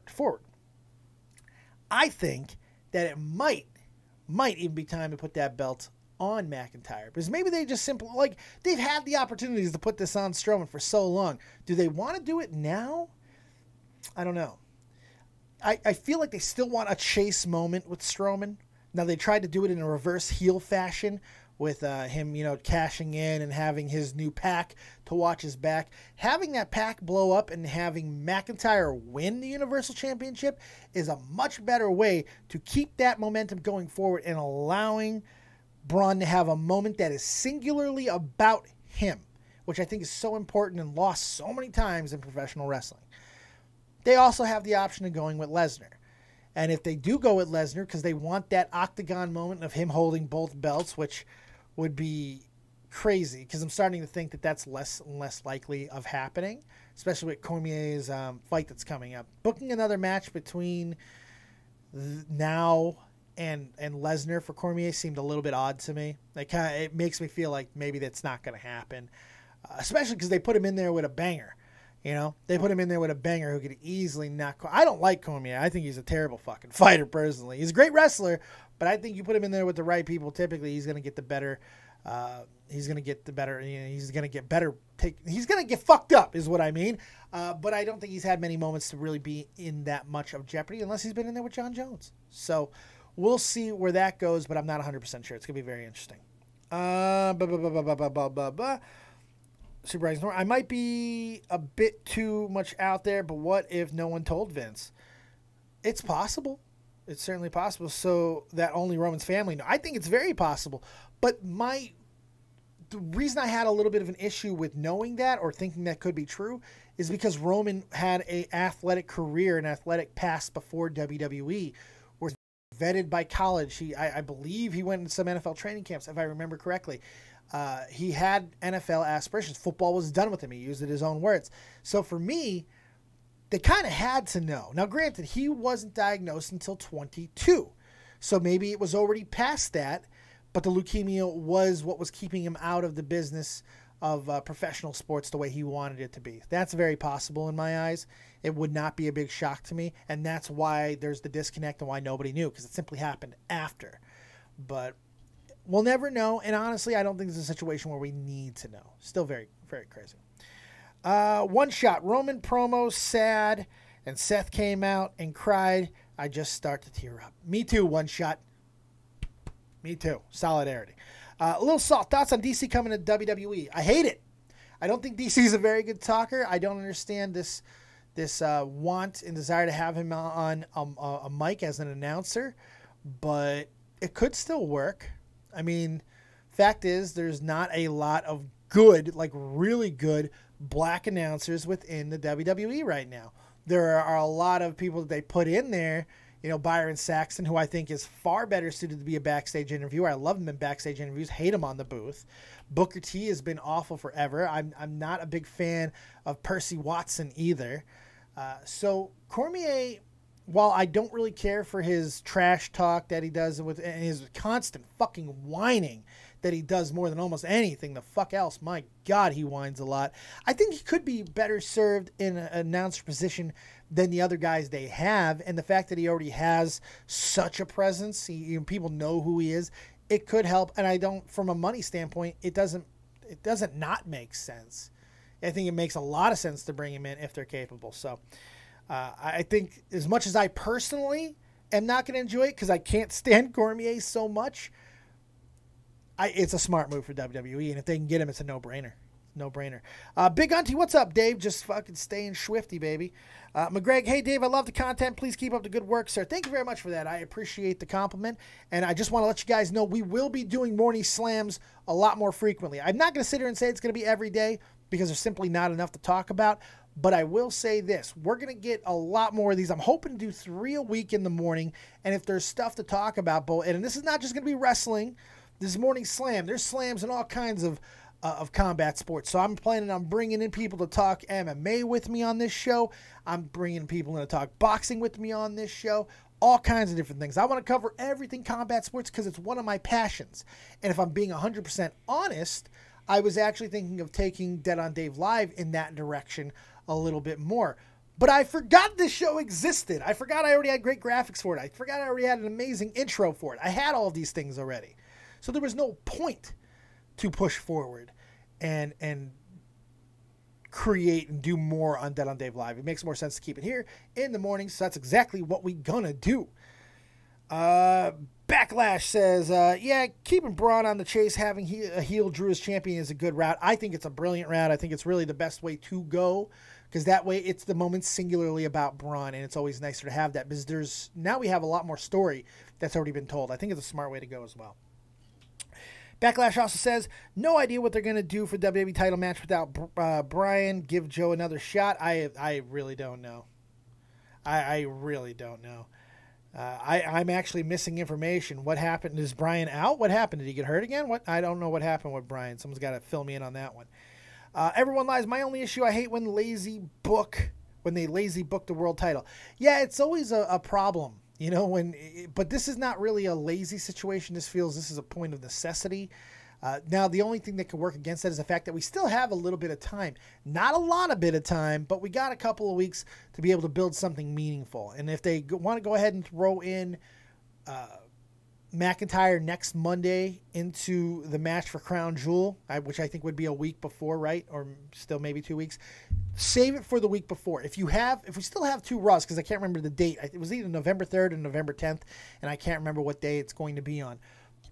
I think that it might even be time to put that belt on McIntyre, because maybe they just simply, like, they've had the opportunities to put this on Strowman for so long. Do they want to do it now? I don't know. I feel like they still want a chase moment with Strowman. Now, they tried to do it in a reverse heel fashion with him, cashing in and having his new pack to watch his back. Having that pack blow up and having McIntyre win the Universal Championship is a much better way to keep that momentum going forward and allowing Braun to have a moment that is singularly about him, which I think is so important and lost so many times in professional wrestling. They also have the option of going with Lesnar. And if they do go with Lesnar, because they want that octagon moment of him holding both belts, which would be crazy, because I'm starting to think that that's less and less likely of happening, especially with Cormier's fight that's coming up. Booking another match between now and Lesnar for Cormier seemed a little bit odd to me. It makes me feel like maybe that's not going to happen, especially because they put him in there with a banger. They put him in there with a banger who could easily knock. I don't like Cormier. I think he's a terrible fucking fighter personally. He's a great wrestler, but I think you put him in there with the right people, typically he's going to get the better. He's going to get the better. He's going to get better. He's going to get fucked up is what I mean. But I don't think he's had many moments to really be in that much of jeopardy unless he's been in there with John Jones. So we'll see where that goes, but I'm not 100% sure. It's going to be very interesting. I might be a bit too much out there, but what if no one told Vince? It's possible. It's certainly possible. So that only Roman's family know. I think it's very possible. But the reason I had a little bit of an issue with knowing that or thinking that could be true is because Roman had an athletic career, an athletic past before WWE, was vetted by college. I believe he went into some NFL training camps, if I remember correctly. He had NFL aspirations. Football was done with him. He used it his own words. So for me, they kind of had to know. Now, granted, he wasn't diagnosed until 22. So maybe it was already past that, but the leukemia was what was keeping him out of the business of professional sports the way he wanted it to be. That's very possible in my eyes. It would not be a big shock to me, and that's why there's the disconnect and why nobody knew, because it simply happened after. But we'll never know, and honestly, I don't think it's a situation where we need to know. Still very, very crazy. One shot. Roman promo, sad, and Seth came out and cried. I just start to tear up. Me too, one shot. Me too. Solidarity. A little salt. Thoughts on DC coming to WWE? I hate it. I don't think DC is a very good talker. I don't understand this want and desire to have him on a mic as an announcer, but it could still work. I mean, fact is, there's not a lot of good, like really good black announcers within the WWE right now. There are a lot of people that they put in there, Byron Saxton, who I think is far better suited to be a backstage interviewer. I love him in backstage interviews, hate him on the booth. Booker T has been awful forever. I'm not a big fan of Percy Watson either. So Cormier, while I don't really care for his trash talk that he does and his constant fucking whining that he does more than almost anything the fuck else, my God, he whines a lot. I think he could be better served in an announcer position than the other guys they have, and the fact that he already has such a presence, people know who he is, it could help. And I don't, from a money standpoint, it doesn't not make sense. I think it makes a lot of sense to bring him in if they're capable. So I think as much as I personally am not going to enjoy it because I can't stand Cormier so much, it's a smart move for WWE, and if they can get him, it's a no-brainer. No-brainer. Big Auntie, what's up, Dave? Just fucking staying swifty, baby. McGreg, hey, Dave, I love the content. Please keep up the good work, sir. Thank you very much for that. I appreciate the compliment, and I just want to let you guys know we will be doing morning slams a lot more frequently. I'm not going to sit here and say it's going to be every day because there's simply not enough to talk about, but I will say this. We're going to get a lot more of these. I'm hoping to do 3 a week in the morning, and if there's stuff to talk about, and this is not just going to be wrestling. This is morning slam. There's slams in all kinds of combat sports. So I'm planning on bringing in people to talk MMA with me on this show. I'm bringing people in to talk boxing with me on this show. All kinds of different things. I want to cover everything combat sports because it's one of my passions. And if I'm being 100% honest, I was actually thinking of taking Dead on Dave Live in that direction a little bit more. But I forgot this show existed. I forgot I already had great graphics for it. I forgot I already had an amazing intro for it. I had all of these things already. So there was no point to push forward and create and do more on Dead on Dave Live. It makes more sense to keep it here in the morning, so that's exactly what we gonna do. Backlash says, yeah, keeping Braun on the chase, having a heel Drew as champion is a good route. I think it's a brilliant route. I think it's really the best way to go, because that way it's the moment singularly about Braun, and it's always nicer to have that, because now we have a lot more story that's already been told. I think it's a smart way to go as well. Backlash also says, no idea what they're going to do for WWE title match without Bryan. Give Joe another shot. I really don't know. I really don't know. I'm actually missing information. What happened? Is Bryan out? What happened? Did he get hurt again? What? I don't know what happened with Bryan. Someone's got to fill me in on that one. Everyone lies. My only issue, I hate when they lazy book the world title. Yeah, it's always a problem, you know. But this is not really a lazy situation. This is a point of necessity. Now, the only thing that could work against that is the fact that we still have a little bit of time. Not a lot of bit of time, but we got a couple of weeks to be able to build something meaningful. And if they want to go ahead and throw in McIntyre next Monday into the match for Crown Jewel, which I think would be a week before, right? Or still maybe 2 weeks. Save it for the week before. If we still have 2 Raws, because I can't remember the date. It was either November 3rd or November 10th, and I can't remember what day it's going to be on.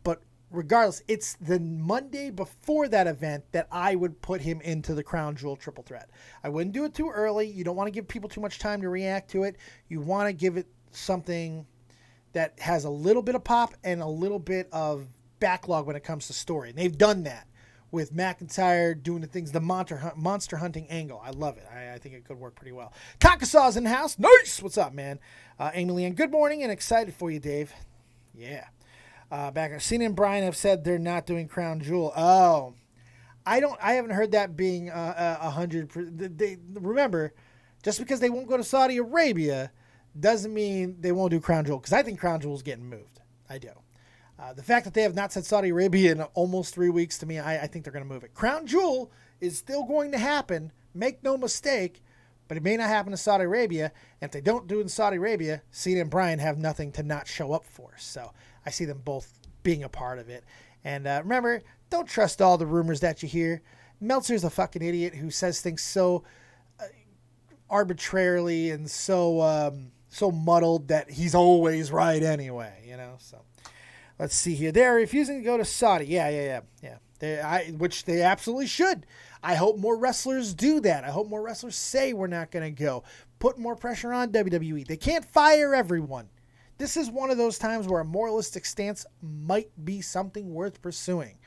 But regardless, it's the Monday before that event that I would put him into the Crown Jewel triple threat. I wouldn't do it too early. You don't want to give people too much time to react to it. You want to give it something that has a little bit of pop and a little bit of backlog when it comes to story. And they've done that with McIntyre doing the things, the monster hunting angle. I love it. I think it could work pretty well. Kakasaw's in the house. Nice! What's up, man? Amy Leanne, good morning and excited for you, Dave. Yeah. Back, Cena and Bryan have said they're not doing Crown Jewel. Oh, I haven't heard that being 100%. Remember, just because they won't go to Saudi Arabia doesn't mean they won't do Crown Jewel, because I think Crown Jewel is getting moved. I do. The fact that they have not said Saudi Arabia in almost 3 weeks, to me, I think they're going to move it. Crown Jewel is still going to happen. Make no mistake, but it may not happen in Saudi Arabia. And if they don't do it in Saudi Arabia, Cena and Bryan have nothing to not show up for. So I see them both being a part of it. And remember, don't trust all the rumors that you hear. Meltzer's a fucking idiot who says things so arbitrarily and so muddled that he's always right anyway, you know. So let's see here. They're refusing to go to Saudi. Yeah. Which they absolutely should. I hope more wrestlers do that. I hope more wrestlers say we're not going to go. Put more pressure on WWE. They can't fire everyone. This is one of those times where a moralistic stance might be something worth pursuing.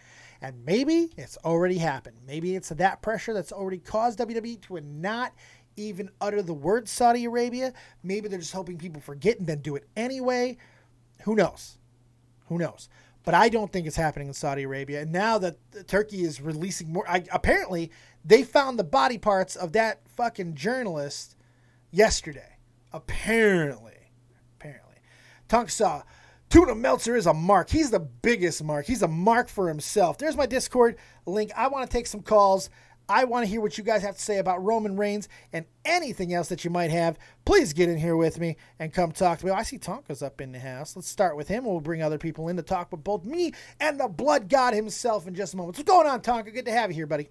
And maybe it's already happened. Maybe it's that pressure that's already caused WWE to not even utter the word Saudi Arabia. Maybe they're just hoping people forget and then do it anyway. Who knows? But I don't think it's happening in Saudi Arabia. And now that Turkey is releasing more, apparently they found the body parts of that fucking journalist yesterday. Apparently. Tonkasaw, Tuna Meltzer is a mark. He's the biggest mark. He's a mark for himself. There's my Discord link. I want to take some calls. I want to hear what you guys have to say about Roman Reigns and anything else that you might have. Please get in here with me and come talk to me. Oh, I see Tonka's up in the house. Let's start with him. We'll bring other people in to talk with both me and the Blood God himself in just a moment. What's going on, Tonka? Good to have you here, buddy.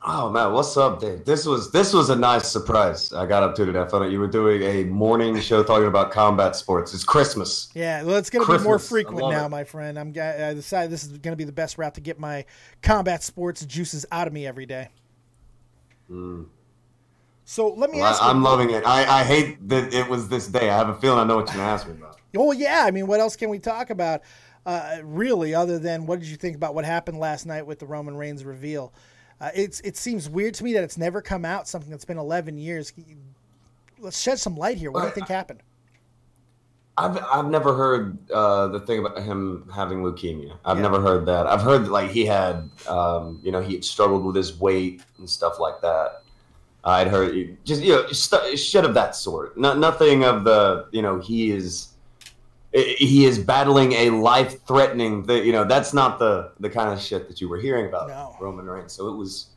Oh man, what's up, Dave? This was a nice surprise. I got up to today. I found out you were doing a morning show talking about combat sports. It's Christmas. Yeah, well, it's going to be more frequent now, my friend. I decided this is going to be the best route to get my combat sports juices out of me every day. So let me ask you. I'm loving it. I hate that it was this day. I have a feeling I know what you're going to ask me about. Oh yeah, I mean, what else can we talk about, really, other than what did you think about what happened last night with the Roman Reigns reveal? It seems weird to me that it's never come out, something that's been 11 years. Let's shed some light here. What do you think happened? I've never heard the thing about him having leukemia. I've never heard that. I've heard that, like, he had, he had struggled with his weight and stuff like that. I'd heard just shit of that sort. Nothing of the, he is battling a life-threatening thing. That's not the kind of shit that you were hearing about Roman Reigns. So it was,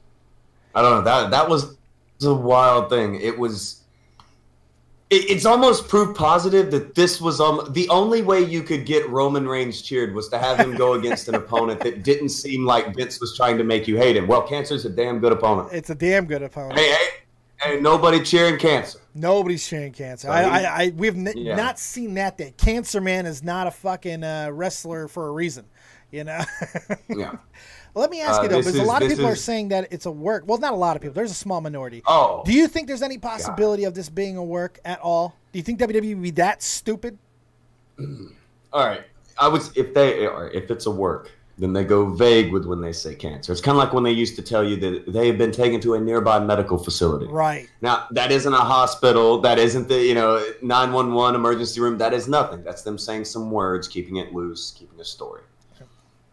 I don't know, that was a wild thing. It It's almost proof positive that this was the only way you could get Roman Reigns cheered was to have him go against an opponent that didn't seem like Vince was trying to make you hate him. Well, Cancer's a damn good opponent. It's a damn good opponent. Hey, nobody cheering Cancer. Nobody's cheering Cancer. We've not seen that day. Cancer Man is not a fucking wrestler for a reason, you know? Yeah. Let me ask you, though, because a lot of people are saying that it's a work. Well, not a lot of people. There's a small minority. Oh. Do you think there's any possibility of this being a work at all? Do you think WWE would be that stupid? All right. If it's a work, then they go vague with when they say Cancer. It's kind of like when they used to tell you that they have been taken to a nearby medical facility. Right. Now, that isn't a hospital. That isn't the 911 emergency room. That is nothing. That's them saying some words, keeping it loose, keeping a story.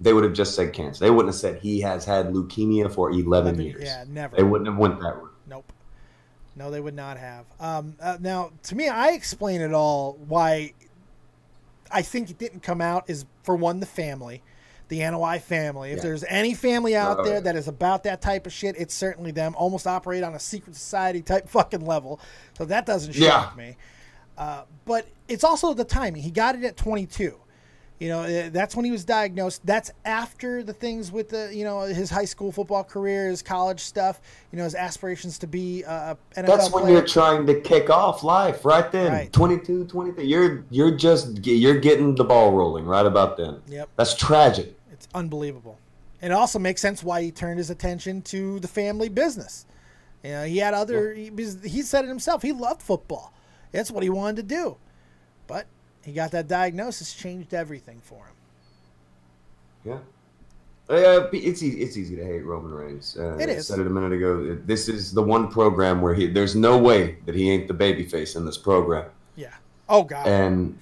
They would have just said Cancer. They wouldn't have said he has had leukemia for 11 years. Yeah, never. They wouldn't have went that route. Nope. No, they would not have. Now, to me, I explain it all why I think it didn't come out is, for one, the family, the NOI family. If there's any family out there that is about that type of shit, it's certainly them. Almost operate on a secret society type fucking level. So that doesn't shock me. But it's also the timing. He got it at 22. You know, that's when he was diagnosed. That's after the things with the, his high school football career, his college stuff, his aspirations to be an NFL That's when player. you're trying to kick off life right then. Right. 22, 23. You're getting the ball rolling right about then. Yep. That's tragic. It's unbelievable. And it also makes sense why he turned his attention to the family business. He had other, he said it himself, he loved football. That's what he wanted to do. But he got that diagnosis, changed everything for him. Yeah. It's easy to hate Roman Reigns. It is. I said it a minute ago. This is the one program where there's no way that he ain't the babyface in this program. Yeah. Oh, God. And,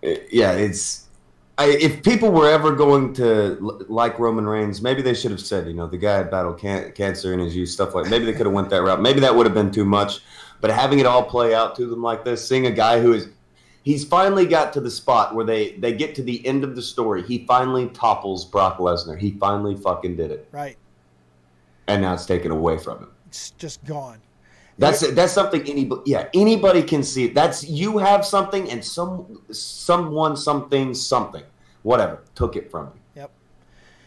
if people were ever going to like Roman Reigns, maybe they should have said, the guy had battled cancer in his youth, stuff like that. Maybe they could have went that route. Maybe that would have been too much. But having it all play out to them like this, seeing a guy he's finally got to the spot where they get to the end of the story. He finally topples Brock Lesnar. He finally fucking did it. Right. And now it's taken away from him. It's just gone. That's something anybody can see. You have something and someone, something, whatever, took it from you. Yep.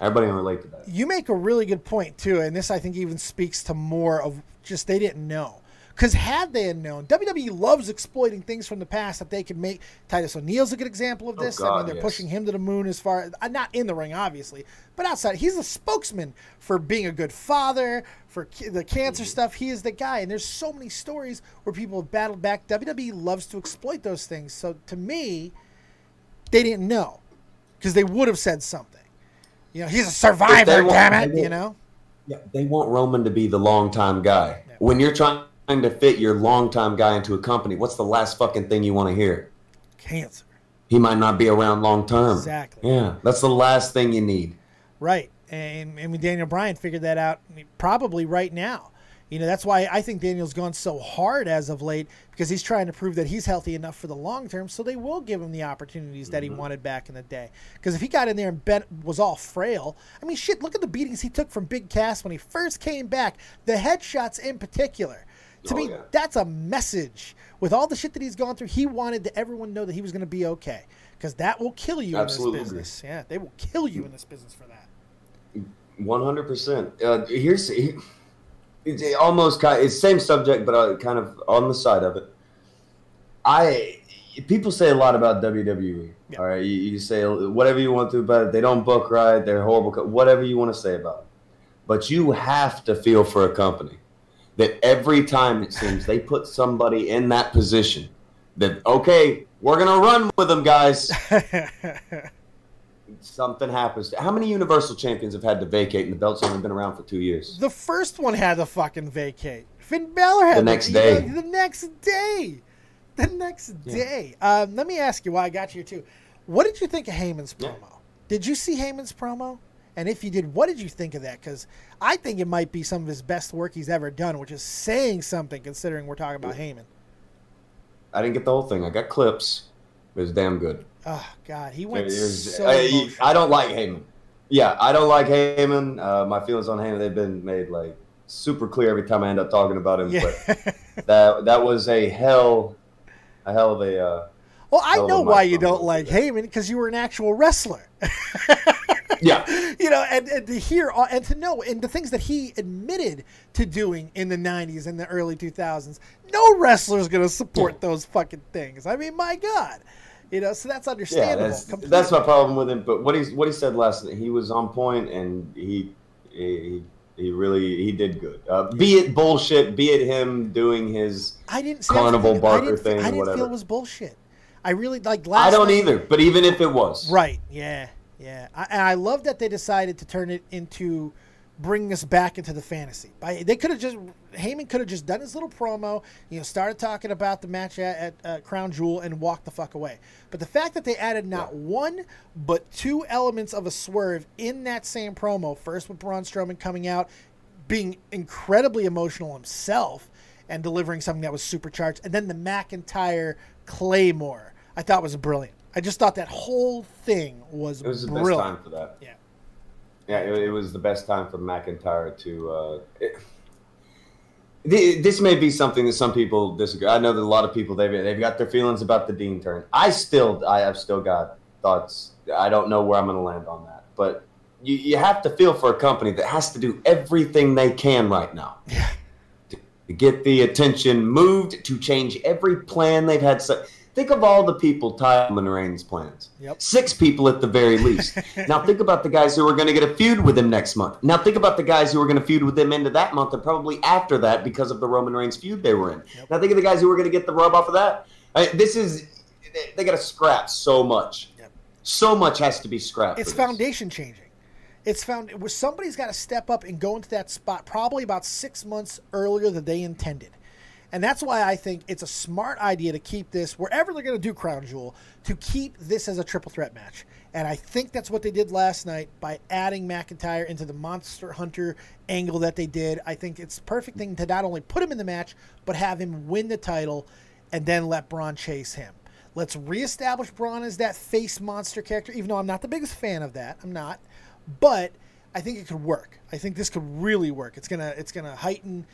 Everybody can relate to that. You make a really good point, too, and this, I think, even speaks to more of just they didn't know. Because had they had known, WWE loves exploiting things from the past that they can make. Titus O'Neil's a good example of this. They're pushing him to the moon as far as, not in the ring, obviously, but outside. He's a spokesman for being a good father, for the cancer stuff. He is the guy. And there's so many stories where people have battled back. WWE loves to exploit those things. So to me, they didn't know because they would have said something. He's a survivor, damn it, Yeah, they want Roman to be the long-time guy. Yeah. When you're trying to fit your longtime guy into a company, what's the last fucking thing you want to hear? Cancer. He might not be around long term. Exactly. Yeah, that's the last thing you need. Right. And Daniel Bryan figured that out probably right now. That's why I think Daniel's gone so hard as of late, because he's trying to prove that he's healthy enough for the long term, so they will give him the opportunities that he wanted back in the day. Because if he got in there and was all frail, shit, look at the beatings he took from Big Cass when he first came back, the headshots in particular. To me, that's a message. With all the shit that he's gone through, he wanted everyone know that he was going to be okay. Because that will kill you in this business. Yeah, they will kill you in this business for that. 100%. It's almost it's same subject, but kind of on the side of it. People say a lot about WWE. Yeah. All right, you say whatever you want to about it. They don't book right. They're horrible. Whatever you want to say about it, but you have to feel for a company that every time it seems they put somebody in that position that, okay, we're going to run with them, guys. Something happens. How many Universal Champions have had to vacate and the belt's only been around for 2 years? The first one had to fucking vacate. Finn Balor had the next day. The next day. The next day. Let me ask you why I got you here, too. What did you think of Heyman's promo? Yeah. Did you see Heyman's promo? And if you did, what did you think of that? Because I think it might be some of his best work he's ever done, which is saying something considering we're talking about Heyman. I didn't get the whole thing. I got clips. It was damn good. Oh, God. He went I don't like Heyman. Yeah, I don't like Heyman. My feelings on Heyman, they've been made super clear every time I end up talking about him. Yeah. But that was a hell a hell of a. Well, I know why you don't like Heyman, because you were an actual wrestler. Yeah. You know, and to hear and to know, and the things that he admitted to doing in the 90s and the early 2000s, no wrestler's going to support those fucking things. I mean, my God. You know, so that's understandable. Yeah, that's my problem with him. But what he said last night, he was on point, and he really did good. Be it bullshit, be it him doing his carnival barker thing, I didn't whatever. feel it was bullshit. I really like. I don't either. But even if it was, right? Yeah. And I love that they decided to turn it into bringing us back into the fantasy. They could have Heyman could have just done his little promo, you know, started talking about the match at Crown Jewel and walked the fuck away. But the fact that they added not one but two elements of a swerve in that same promo, first with Braun Strowman coming out, being incredibly emotional himself and delivering something that was supercharged, and then the McIntyre Claymore, I thought was brilliant. I just thought that whole thing was brilliant. It was the best time for that. Yeah. Yeah, it was the best time for McIntyre to. This may be something that some people disagree. I know that a lot of people they've got their feelings about the Dean turn. I have still got thoughts. I don't know where I'm going to land on that, but you have to feel for a company that has to do everything they can right now to get the attention moved, to change every plan they've had. Think of all the people tied Roman Reigns' plans. Yep. 6 people at the very least. Now think about the guys who are going to get a feud with him next month. Now think about the guys who are going to feud with him into that month and probably after that because of the Roman Reigns feud they were in. Yep. Now think of the guys who are going to get the rub off of that. They got to scrap so much. Yep. So much has to be scrapped. It's foundation changing. Somebody's got to step up and go into that spot probably about 6 months earlier than they intended. And that's why I think it's a smart idea to keep this, wherever they're going to do Crown Jewel, to keep this as a triple threat match. And I think that's what they did last night by adding McIntyre into the Monster Hunter angle that they did. I think it's a perfect thing to not only put him in the match, but have him win the title and then let Braun chase him. Let's reestablish Braun as that face monster character, even though I'm not the biggest fan of that. I'm not. But I think it could work. I think this could really work. It's gonna heighten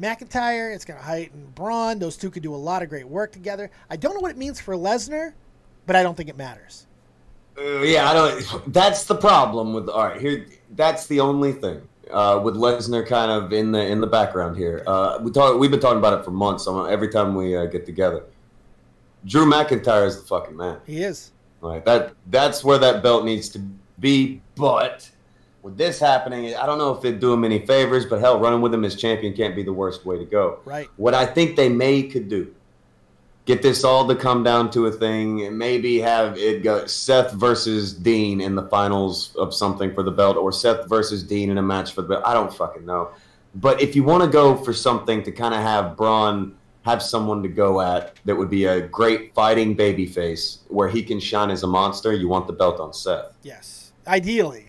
McIntyre, it's going to heighten Braun. Those two could do a lot of great work together. I don't know what it means for Lesnar, but I don't think it matters. I don't. That's the problem with. All right, here. That's the only thing with Lesnar kind of in the background here. We've been talking about it for months. Every time we get together, Drew McIntyre is the fucking man. He is. All right, that's where that belt needs to be, but. With this happening, I don't know if it'd do him any favors, but hell, running with him as champion can't be the worst way to go. Right. What I think they could do, get this all to come down to a thing, and maybe have it go Seth versus Dean in the finals of something for the belt, or Seth versus Dean in a match for the belt. I don't fucking know. But if you want to go for something to kind of have Braun have someone to go at that would be a great fighting babyface where he can shine as a monster, you want the belt on Seth. Yes, ideally.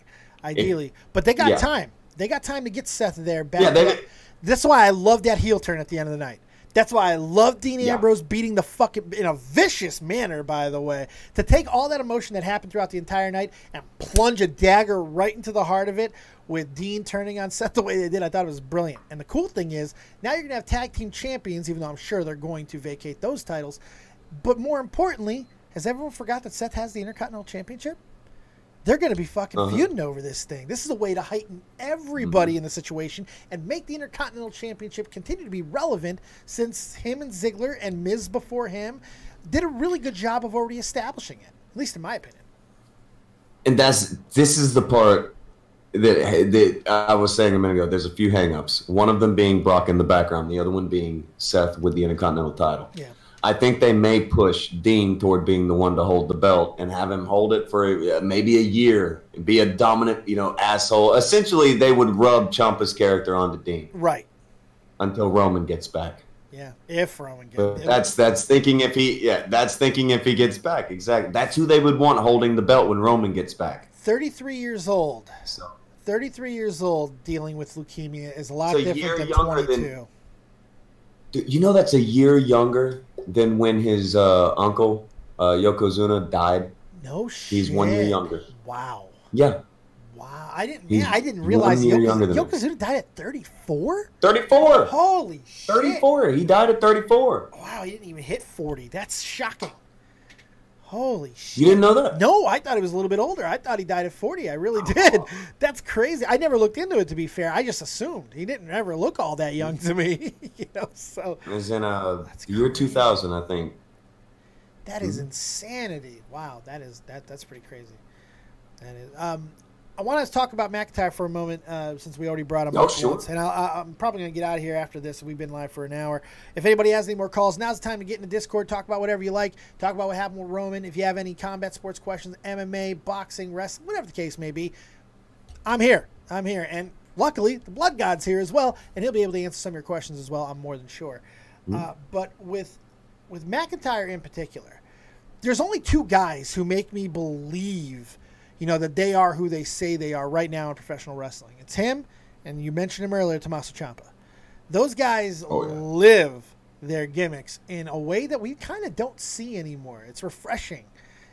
But they got time. They got time to get Seth there back. Yeah, that's why I love that heel turn at the end of the night. That's why I love Dean Ambrose beating the fucking in a vicious manner, by the way, to take all that emotion that happened throughout the entire night and plunge a dagger right into the heart of it with Dean turning on Seth the way they did. I thought it was brilliant. And the cool thing is now you're going to have tag team champions, even though I'm sure they're going to vacate those titles. But more importantly, has everyone forgot that Seth has the Intercontinental Championship? They're going to be fucking feuding over this thing. This is a way to heighten everybody in the situation and make the Intercontinental Championship continue to be relevant, since him and Ziggler and Miz before him did a really good job of already establishing it, at least in my opinion. And this is the part that I was saying a minute ago. There's a few hang-ups. One of them being Brock in the background, the other one being Seth with the Intercontinental title. Yeah. I think they may push Dean toward being the one to hold the belt and have him hold it for maybe a year, be a dominant, asshole. Essentially, they would rub Ciampa's character onto Dean, right? Until Roman gets back. Yeah, if Roman gets back. That's thinking if he gets back. Exactly. That's who they would want holding the belt when Roman gets back. 33 years old. 33 years old dealing with leukemia is a lot different than 22. Dude, that's a year younger than when his uncle, Yokozuna, died. No shit. He's 1 year younger. Wow. Yeah. Wow, I didn't realize Yokozuna died at 34? 34. Holy shit. 34. He died at 34. Wow, he didn't even hit 40. That's shocking. Holy shit. You didn't know that? No, I thought he was a little bit older. I thought he died at 40. I really did. That's crazy. I never looked into it, to be fair. I just assumed. He didn't ever look all that young to me. So it was in the year 2000, I think. That is insanity. Wow, that's pretty crazy. That is. I want to talk about McIntyre for a moment, since we already brought him up once. And I'm probably going to get out of here after this. We've been live for an hour. If anybody has any more calls, now's the time to get in the Discord, talk about whatever you like, talk about what happened with Roman. If you have any combat sports questions, MMA, boxing, wrestling, whatever the case may be, I'm here. And luckily, the Blood God's here as well, and he'll be able to answer some of your questions as well, I'm more than sure. But with McIntyre in particular, there's only two guys who make me believe that they are who they say they are right now in professional wrestling. It's him, and you mentioned him earlier, Tommaso Ciampa. Those guys live their gimmicks in a way that we kind of don't see anymore. It's refreshing.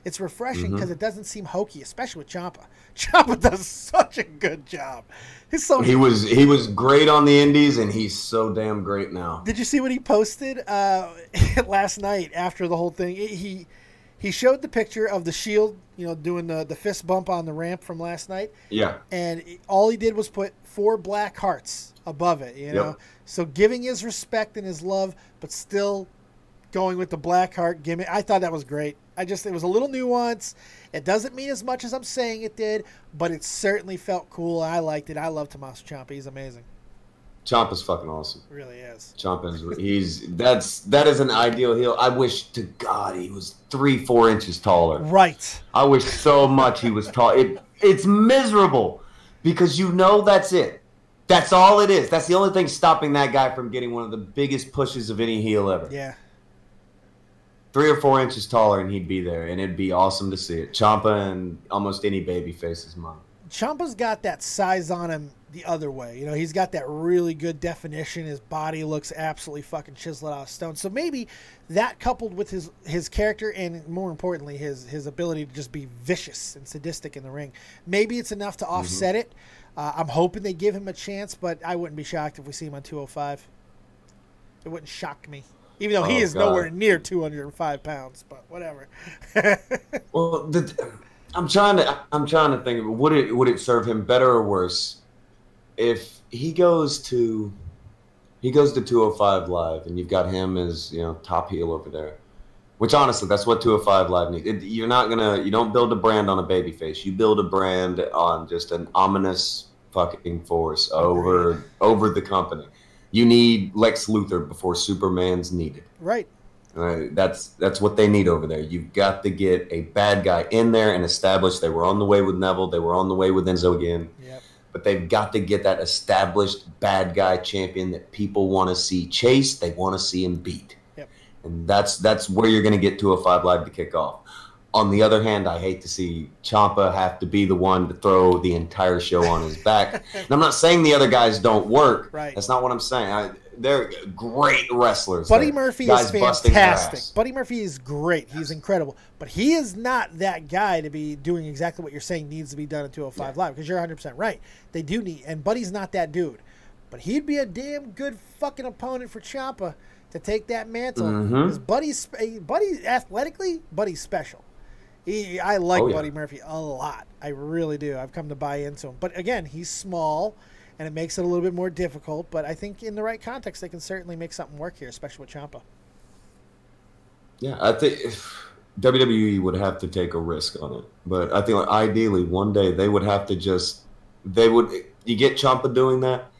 It's refreshing because it doesn't seem hokey, especially with Ciampa. Ciampa does such a good job. He was great on the Indies, and he's so damn great now. Did you see what he posted last night after the whole thing? He showed the picture of the Shield, doing the fist bump on the ramp from last night. Yeah. And all he did was put 4 black hearts above it, Yep. So giving his respect and his love, but still going with the black heart gimmick. I thought that was great. It was a little nuance. It doesn't mean as much as I'm saying it did, but it certainly felt cool. I liked it. I love Tommaso Ciampa. He's amazing. Ciampa's fucking awesome. It really is. That is an ideal heel. I wish to God he was 3-4 inches taller. Right. I wish so much he was tall. It's miserable because that's it. That's all it is. That's the only thing stopping that guy from getting one of the biggest pushes of any heel ever. Yeah. 3 or 4 inches taller and he'd be there, and it'd be awesome to see it. Ciampa and almost any baby face is mine. Ciampa's got that size on him the other way. He's got that really good definition. His body looks absolutely fucking chiseled out of stone. So maybe that coupled with his character and, more importantly, his ability to just be vicious and sadistic in the ring, maybe it's enough to offset it. I'm hoping they give him a chance, but I wouldn't be shocked if we see him on 205. It wouldn't shock me. Even though he is nowhere near 205 pounds, but whatever. Well, I'm trying to think. Would it serve him better or worse if he goes to 205 Live and you've got him as top heel over there? Which honestly, that's what 205 Live needs. You don't build a brand on a babyface. You build a brand on just an ominous fucking force over the company. You need Lex Luthor before Superman's needed. Right. That's what they need over there. You've got to get a bad guy in there and establish. They were on the way with Neville. They were on the way with Enzo again. Yep. But they've got to get that established bad guy champion that people want to see chased. They want to see him beat. Yep. And that's where you're going to get 205 Live to kick off. On the other hand, I hate to see Ciampa have to be the one to throw the entire show on his back. And I'm not saying the other guys don't work. Right. That's not what I'm saying. They're great wrestlers. Buddy Murphy is fantastic. Buddy Murphy is great. He's incredible. But he is not that guy to be doing exactly what you're saying needs to be done at 205 Live, because you're 100% right. They do need, and Buddy's not that dude. But he'd be a damn good fucking opponent for Ciampa to take that mantle. Because Buddy athletically, Buddy's special. I like Buddy Murphy a lot. I really do. I've come to buy into him. But again, he's small, and it makes it a little bit more difficult. But I think in the right context, they can certainly make something work here, especially with Ciampa. Yeah, I think WWE would have to take a risk on it. But I think ideally one day they would have to you get Ciampa doing that,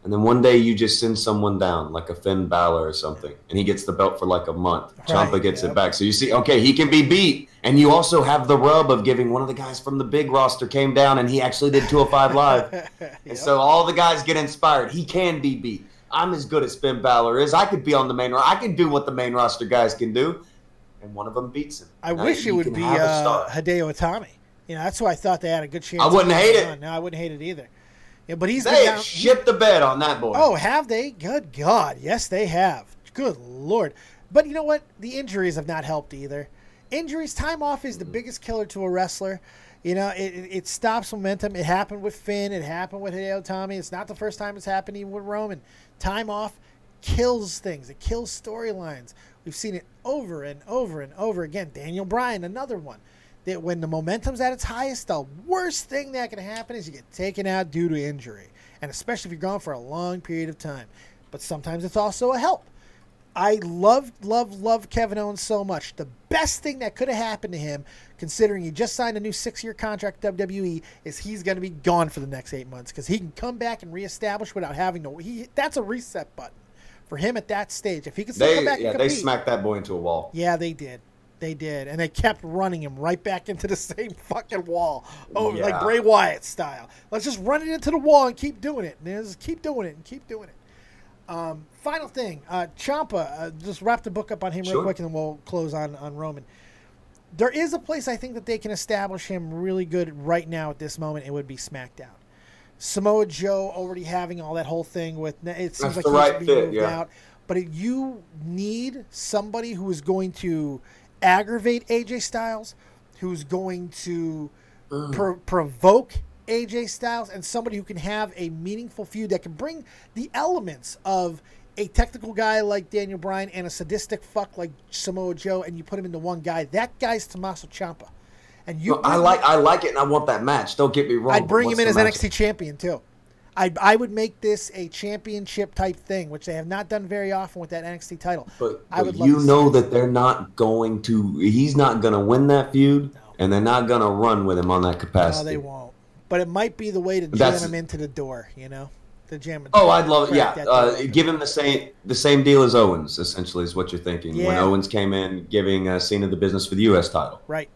and then one day you just send someone down, like a Finn Balor or something, and he gets the belt for like a month. Ciampa gets it back. So you see, okay, he can be beat. And you also have the rub of giving one of the guys from the big roster came down and he actually did 205 Live. And so all the guys get inspired. He can be beat. I'm as good as Finn Balor is. I could be on the main roster. I can do what the main roster guys can do. And one of them beats him. I wish it would be Hideo Itami. That's who I thought they had a good chance. I wouldn't hate it. No, I wouldn't hate it either. Yeah, but he's they have shipped the bed on that boy. Oh, have they? Good God. Yes, they have. Good Lord. But you know what? The injuries have not helped either. Injuries, time off is the biggest killer to a wrestler. You know, it stops momentum. It happened with Finn. It happened with Hideo Itami. It's not the first time it's happened even with Roman. Time off kills things. It kills storylines. We've seen it over and over and over again. Daniel Bryan, another one. That when the momentum's at its highest, the worst thing that can happen is you get taken out due to injury. And especially if you're gone for a long period of time. But sometimes it's also a help. I love Kevin Owens so much. The best thing that could have happened to him, considering he just signed a new 6-year contract with WWE, is he's going to be gone for the next 8 months because he can come back and reestablish without having to. That's a reset button for him at that stage. If he can still come back and compete. They smacked that boy into a wall. Yeah, they did. They did. And they kept running him right back into the same fucking wall. Oh, yeah. Like Bray Wyatt style. Let's just run it into the wall and keep doing it. And just keep doing it and keep doing it. Final thing, Ciampa, just wrap the book up on him real quick and then we'll close on Roman. There is a place I think that they can establish him really good right now at this moment. It would be SmackDown. Samoa Joe already having all that whole thing with, it seems like he's being moved out. But you need somebody who is going to aggravate AJ Styles, who's going to provoke AJ Styles, and somebody who can have a meaningful feud that can bring the elements of a technical guy like Daniel Bryan and a sadistic fuck like Samoa Joe, and you put him into one guy. That guy's Tommaso Ciampa. And I like it, and I want that match. Don't get me wrong. I'd bring him in as NXT champion too. I would make this a championship type thing, which they have not done very often with that NXT title. But you know that they're not going to. He's not going to win that feud, and they're not going to run with him on that capacity. No, they won't. But it might be the way to jam him into the door, you know, to jam him. Oh, I'd love it. Yeah, give him the same deal as Owens. Essentially, is what you're thinking. Yeah. When Owens came in, giving Cena the business for the U.S. title. Right.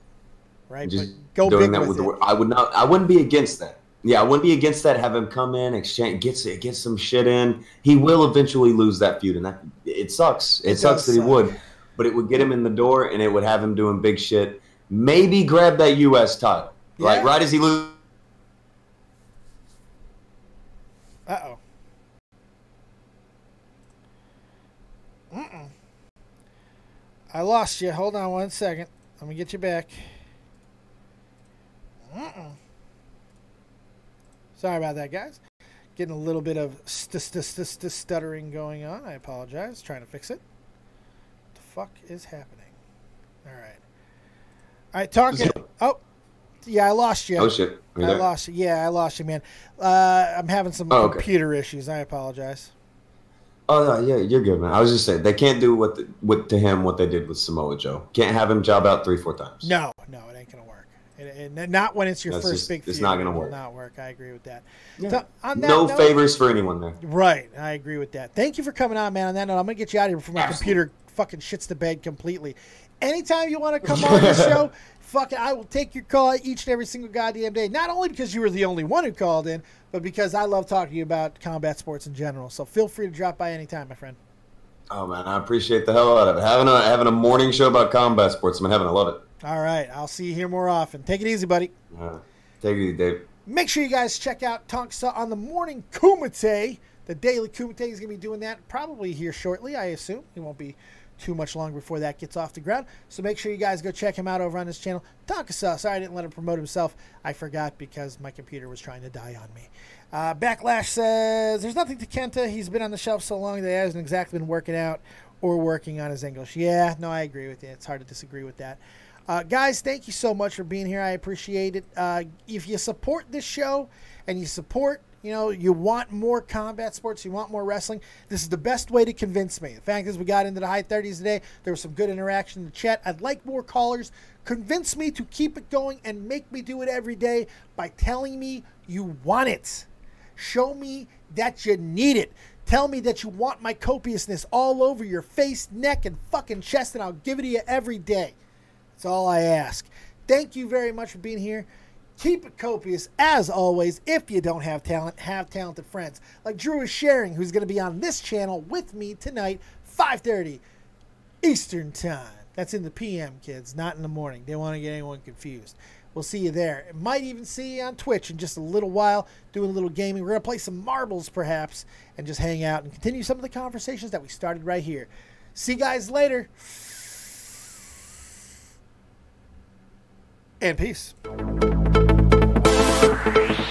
Just go doing that with it. I wouldn't be against that. Yeah, I wouldn't be against that. Have him come in, exchange, get some shit in. He will eventually lose that feud, and it sucks. It sucks that he would, but it would get him in the door, and it would have him doing big shit. Maybe grab that U.S. title, like right as he loses. Uh-oh. I lost you. Hold on one second. Let me get you back. Sorry about that, guys. Getting a little bit of stuttering going on. I apologize. Trying to fix it. What the fuck is happening? All right. All right, talking. Oh. Yeah, I lost you. Oh, shit. I lost you. Yeah, I lost you, man. I'm having some computer issues. I apologize. Oh, no, yeah, you're good, man. I was just saying, they can't do to him what they did with Samoa Joe. Can't have him job out 3-4 times. No, it ain't going to work. And not when it's your first big feud. It's not going to work. It will not work. I agree with that. Yeah. So, no favors for anyone there. Right. I agree with that. Thank you for coming on, man. On that note, I'm going to get you out of here before my computer fucking shits the bed completely. Anytime you want to come on the show, fucking, I will take your call each and every single goddamn day. Not only because you were the only one who called in, but because I love talking to you about combat sports in general. So feel free to drop by anytime, my friend. Oh, man, I appreciate the hell out of it. Having a morning show about combat sports, I'm having. I love it. All right. I'll see you here more often. Take it easy, buddy. Take it easy, Dave. Make sure you guys check out Tonka on the morning Kumite. The daily Kumite is going to be doing that probably here shortly, I assume. It won't be too much longer before that gets off the ground. So make sure you guys go check him out over on his channel. Tonka. Sorry I didn't let him promote himself. I forgot because my computer was trying to die on me. Backlash says, there's nothing to Kenta. He's been on the shelf so long that he hasn't exactly been working out or working on his English. Yeah, no, I agree with you. It's hard to disagree with that. Guys, thank you so much for being here. I appreciate it. If you support this show and you support, you want more combat sports, you want more wrestling, this is the best way to convince me. The fact is we got into the high 30s today. There was some good interaction in the chat. I'd like more callers. Convince me to keep it going and make me do it every day by telling me you want it. Show me that you need it. Tell me that you want my copiousness all over your face, neck, and fucking chest, and I'll give it to you every day. That's all I ask. Thank you very much for being here. Keep it copious, as always. If you don't have talent, have talented friends. Like Drew is sharing, who's going to be on this channel with me tonight, 5:30 Eastern Time. That's in the PM, kids, not in the morning. They don't want to get anyone confused. We'll see you there. Might even see you on Twitch in just a little while, doing a little gaming. We're going to play some marbles, perhaps, and just hang out and continue some of the conversations that we started right here. See you guys later. And peace. Bye.